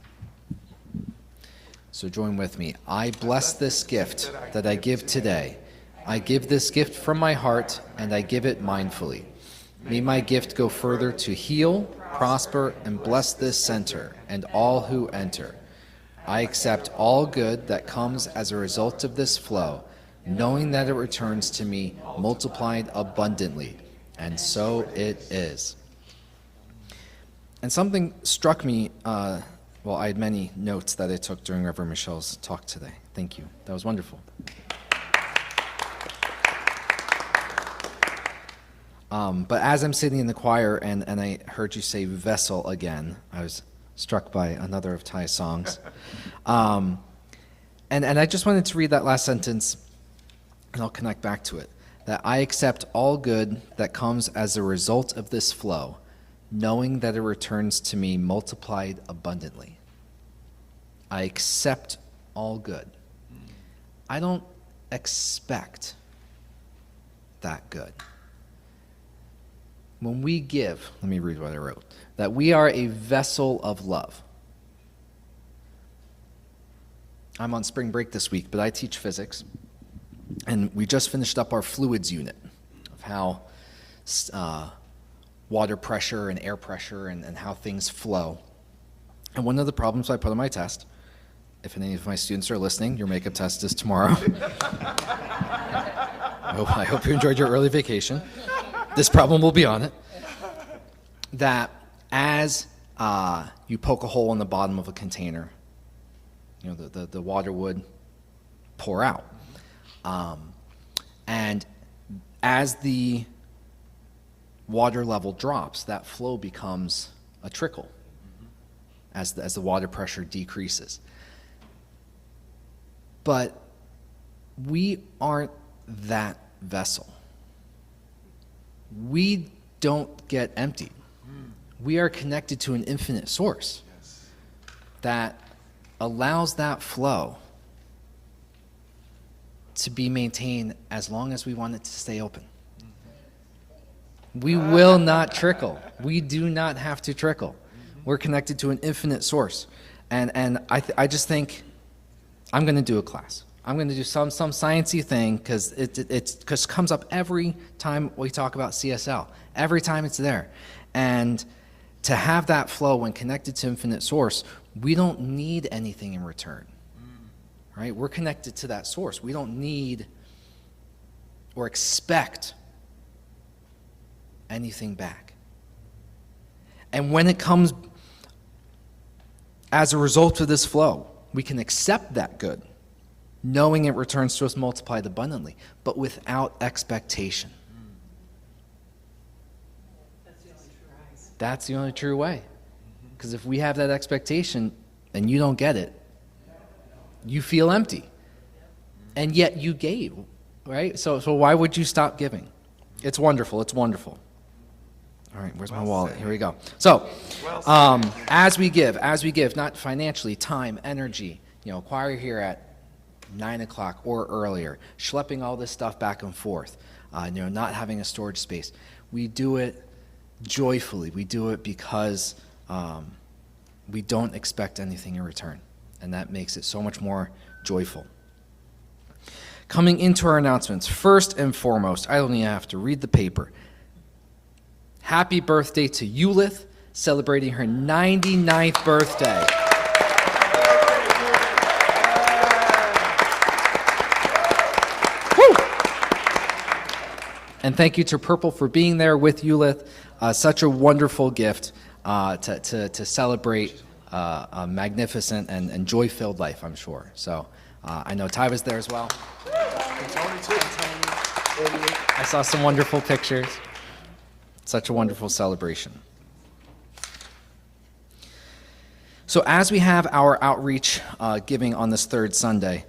So join with me. I bless this gift that I give today. I give this gift from my heart, and I give it mindfully. May my gift go further to heal, prosper, and bless this center and all who enter. I accept all good that comes as a result of this flow, knowing that it returns to me multiplied abundantly. And so it is. And something struck me, I had many notes that I took during Reverend Michelle's talk today. Thank you. That was wonderful. But as I'm sitting in the choir and I heard you say vessel again, I was struck by another of Ty's songs. And I just wanted to read that last sentence, and I'll connect back to it. That I accept all good that comes as a result of this flow, knowing that it returns to me multiplied abundantly. I accept all good. I don't expect that good. When we give, let me read what I wrote, that we are a vessel of love. I'm on spring break this week, but I teach physics, and we just finished up our fluids unit of how water pressure and air pressure and how things flow. And one of the problems I put on my test, if any of my students are listening, your makeup test is tomorrow. I hope you enjoyed your early vacation. This problem will be on it. That as you poke a hole in the bottom of a container, the water would pour out. And as the water level drops, that flow becomes a trickle as the water pressure decreases. But we aren't that vessel. We don't get emptied. We are connected to an infinite source that allows that flow to be maintained as long as we want it to stay open. We will not trickle. We do not have to trickle. We're connected to an infinite source. And I just think I'm going to do a class. I'm going to do some sciencey thing because it comes up every time we talk about CSL. Every time it's there. And to have that flow when connected to infinite source, we don't need anything in return. Right? We're connected to that source. We don't need or expect anything back. And when it comes as a result of this flow, we can accept that good, knowing it returns to us multiplied abundantly, but without expectation. That's the only true way. Because if we have that expectation and you don't get it, you feel empty. And yet you gave, right? So why would you stop giving? It's wonderful. It's wonderful. All right, where's my wallet? Here we go. So, as we give, not financially, time, energy, choir here at 9 o'clock or earlier, schlepping all this stuff back and forth, not having a storage space. We do it joyfully. We do it because we don't expect anything in return, and that makes it so much more joyful. Coming into our announcements, first and foremost, I don't even have to read the paper. Happy birthday to Eulith, celebrating her 99th birthday. Woo! And thank you to Purple for being there with Eulith. Such a wonderful gift to celebrate a magnificent and joy-filled life, I'm sure. So I know Ty was there as well. I saw some wonderful pictures. Such a wonderful celebration. So as we have our outreach giving on this third Sunday,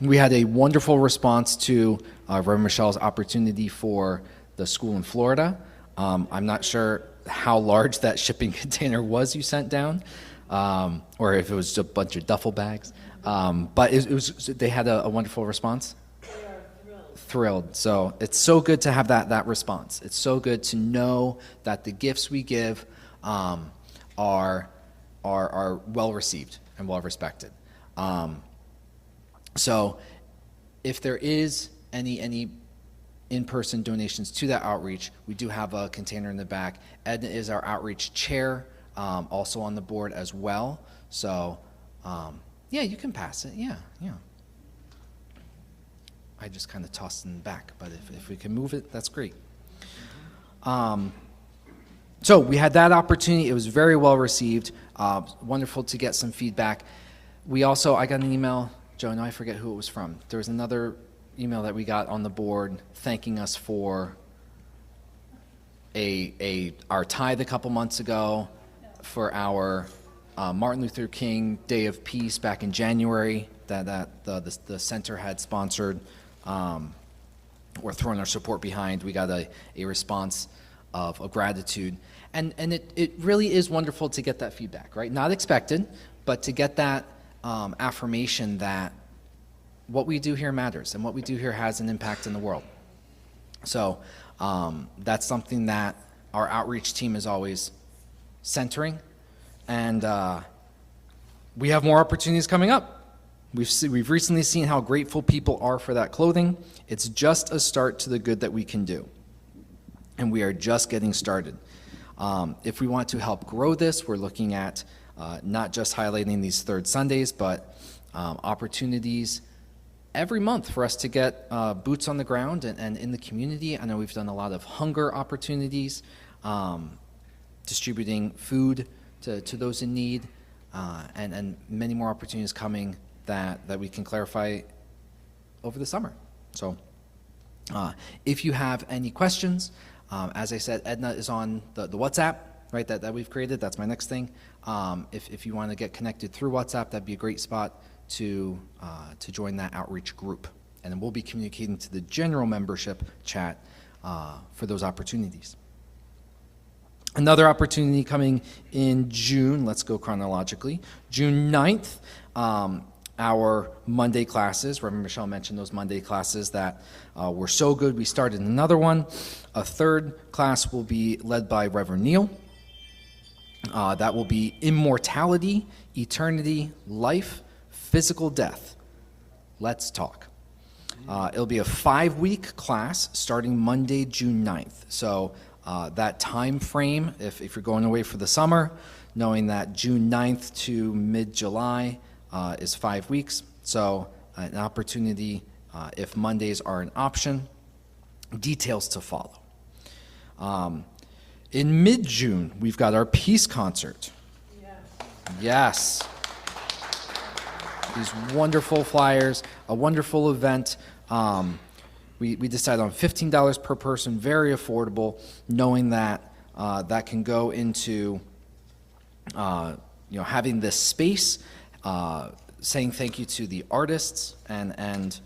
we had a wonderful response to Reverend Michelle's opportunity for the school in Florida. I'm not sure how large that shipping container was you sent down, or if it was just a bunch of duffel bags. But they had a wonderful response. Thrilled. So it's so good to have that response. It's so good to know that the gifts we give are well received and well respected. So if there is any in-person donations to that outreach, we do have a container in the back. Edna is our outreach chair, also on the board as well. So yeah, you can pass it. Yeah. I just kind of tossed it in the back, but if we can move it, that's great. So we had that opportunity. It was very well received. Wonderful to get some feedback. I got an email, Joe, now I forget who it was from. There was another email that we got on the board thanking us for our tithe a couple months ago, for our Martin Luther King Day of Peace back in January that the center had sponsored or thrown our support behind. We got a response of gratitude. And it really is wonderful to get that feedback, right? Not expected, but to get that affirmation that what we do here matters and what we do here has an impact in the world. So that's something that our outreach team is always centering. And we have more opportunities coming up. We've recently seen how grateful people are for that clothing. It's just a start to the good that we can do. And we are just getting started. If we want to help grow this, we're looking at not just highlighting these third Sundays, but opportunities every month for us to get boots on the ground and in the community. I know we've done a lot of hunger opportunities, distributing food to those in need, and many more opportunities coming that we can clarify over the summer. So if you have any questions, as I said, Edna is on the WhatsApp, right, that we've created. That's my next thing. If you want to get connected through WhatsApp, that'd be a great spot to join that outreach group. And then we'll be communicating to the general membership chat for those opportunities. Another opportunity coming in June, let's go chronologically. June 9th, our Monday classes. Reverend Michelle mentioned those Monday classes that were so good. We started another one. A third class will be led by Reverend Neil. That will be Immortality, Eternity, Life, Physical Death. Let's talk. It'll be a 5-week class starting Monday, June 9th. So that time frame, if you're going away for the summer, knowing that June 9th to mid-July is 5 weeks. So an opportunity, if Mondays are an option, details to follow. In mid-June, we've got our Peace Concert. Yes. These wonderful flyers, a wonderful event. We decided on $15 per person, very affordable, knowing that that can go into having this space, saying thank you to the artists, and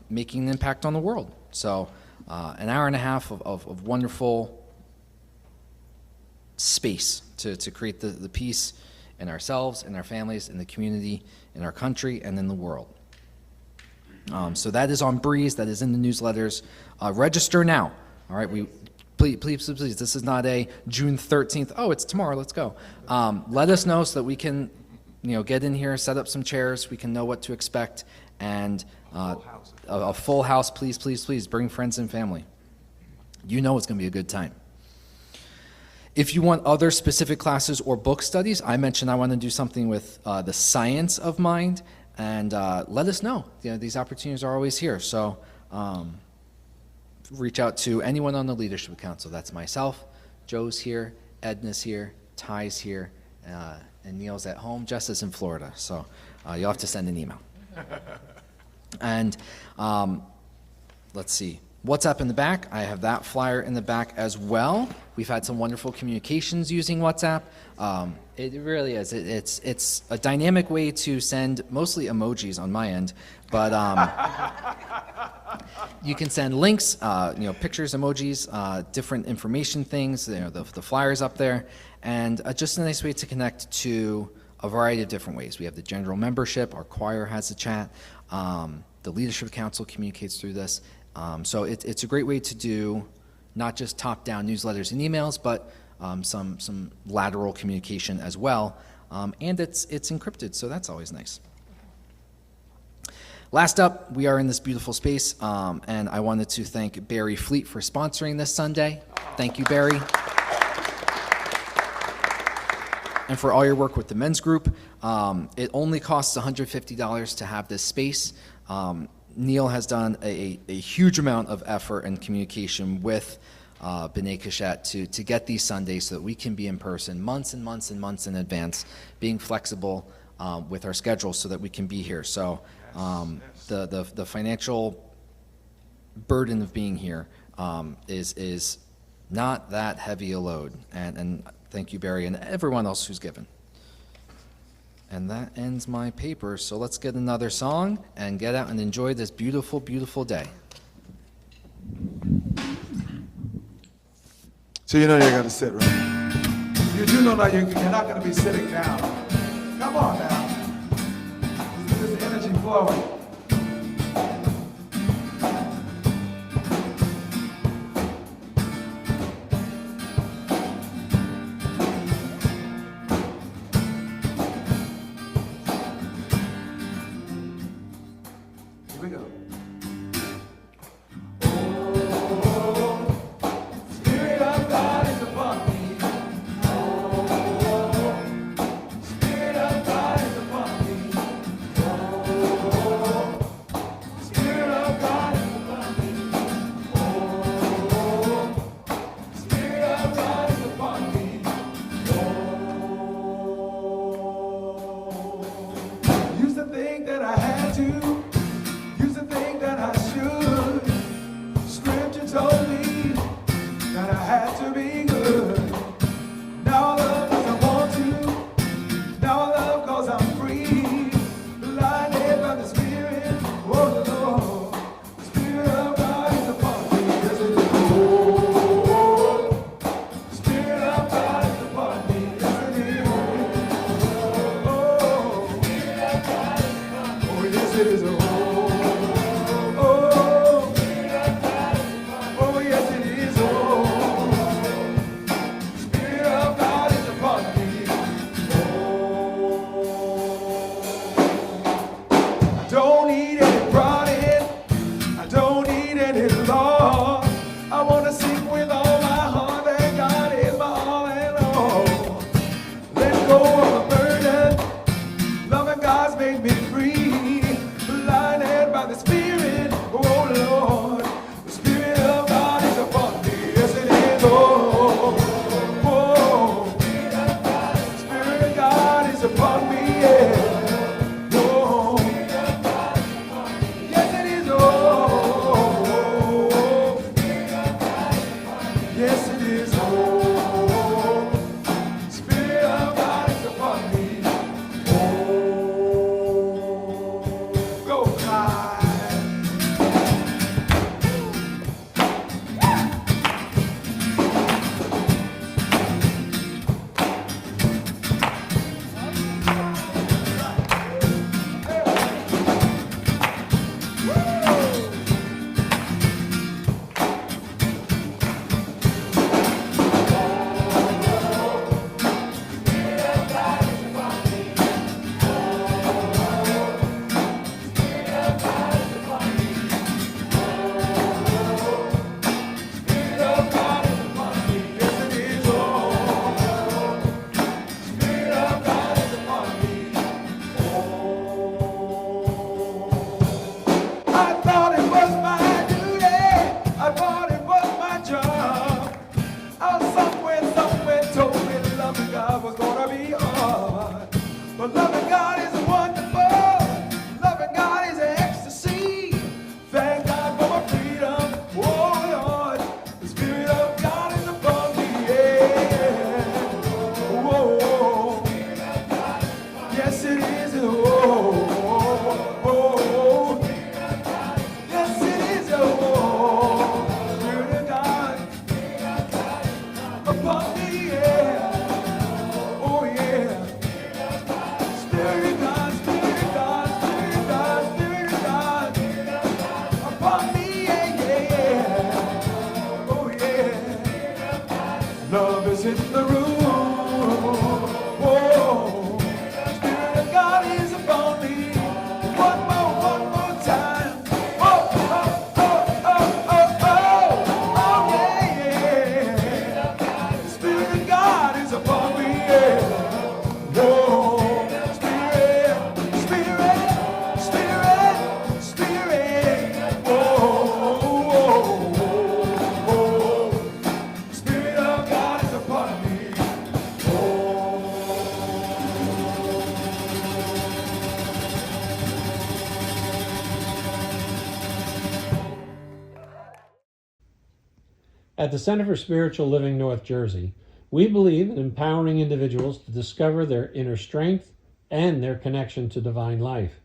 making an impact on the world. So an hour and a half of wonderful space to create the peace in ourselves, in our families, in the community, in our country, and in the world. So that is on Breeze. That is in the newsletters. Register now. All right. Please. This is not a June 13th. Oh, it's tomorrow. Let's go. Let us know so that we can, get in here, set up some chairs. We can know what to expect, and a full house. Please bring friends and family. It's going to be a good time. If you want other specific classes or book studies, I mentioned I want to do something with the science of mind. And let us know. These opportunities are always here. So reach out to anyone on the Leadership Council. That's myself. Joe's here. Edna's here. Ty's here. And Neil's at home. Jess is in Florida. So you'll have to send an email. And let's see. WhatsApp in the back. I have that flyer in the back as well. We've had some wonderful communications using WhatsApp. It really is. It's a dynamic way to send mostly emojis on my end, but you can send links, pictures, emojis, different information things. The flyers up there, and just a nice way to connect to a variety of different ways. We have the general membership. Our choir has a chat. The Leadership Council communicates through this. So it's a great way to do not just top-down newsletters and emails, but some lateral communication as well. And it's encrypted, so that's always nice. Last up, we are in this beautiful space, and I wanted to thank Barry Fleet for sponsoring this Sunday. Thank you, Barry. And for all your work with the men's group. It only costs $150 to have this space. Neil has done a huge amount of effort and communication with B'nai Kashet to get these Sundays so that we can be in person months and months and months in advance, being flexible with our schedule so that we can be here. So the financial burden of being here is not that heavy a load. And thank you, Barry, and everyone else who's given. And that ends my paper. So let's get another song and get out and enjoy this beautiful, beautiful day. So you know you're going to sit, right? You do know that you're not going to be sitting down. Come on now. This energy flowing. Here we go. Spirit of God is upon me. Spirit of God is upon me. Spirit of God is upon me. Spirit of God is upon me. Used to think that I had to. Used to think that I should. Scripture told me that I had to be good. Now I love 'cause I want to. Now I love 'cause I'm free. Blinded by the Spirit, oh Lord. The Spirit of God is upon me. Yes, it is. Oh, Spirit of God is upon me. Yes, it is. Oh, Spirit of God is upon me. Oh, yes, it is. Oh, yes, it is. Oh, Spirit of God is upon me. I don't need any prodding. I don't need any law. I want to sing with all my heart that God is my all and all. Let go of the burden. Loving God's made me free. Blinded by the Spirit, oh Lord. The Spirit of God is upon me. Yes, it is. Oh, oh. Spirit of God is upon me. Yeah. Oh, yes, it is. Oh, yes, it is. Oh, Spirit of God is upon me. Oh, go fly. Spirit of God is upon me. Yes, it is. Oh, Spirit of God is upon me. I thought it was my duty. I thought it was my job. Somewhere told me loving God was gonna be hard. But loving God is wonderful. Loving God is ecstasy. Thank God for my freedom. Oh Lord, the Spirit of God is upon me. Yeah. Whoa. Yes, it is. Oh. Yes, it is. Oh, Spirit of God upon me. Yeah. Oh yeah. Spirit of God, Spirit of God, Spirit of God, Spirit of God upon me. Yeah, yeah. Oh yeah. Love is in the room. Whoa. Spirit of God is upon me. One more time. Oh, oh, oh, oh, oh, oh. Oh, yeah, yeah. Spirit of God is upon me. Yeah. Whoa. Spirit, Spirit, Spirit, Spirit. Whoa, whoa, whoa. Spirit of God is upon me. At the Center for Spiritual Living North Jersey, we believe in empowering individuals to discover their inner strength, and their connection to divine life.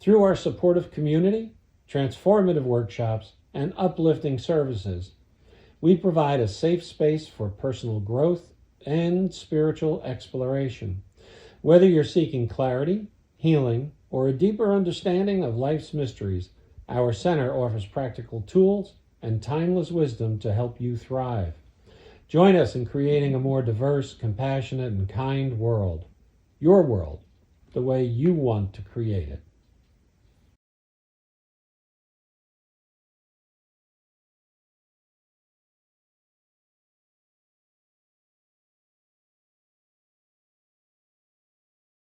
Through our supportive community, transformative workshops, and uplifting services, we provide a safe space for personal growth and spiritual exploration. Whether you're seeking clarity, healing, or a deeper understanding of life's mysteries, our center offers practical tools and timeless wisdom to help you thrive. Join us in creating a more diverse, compassionate, and kind world. Your world, the way you want to create it.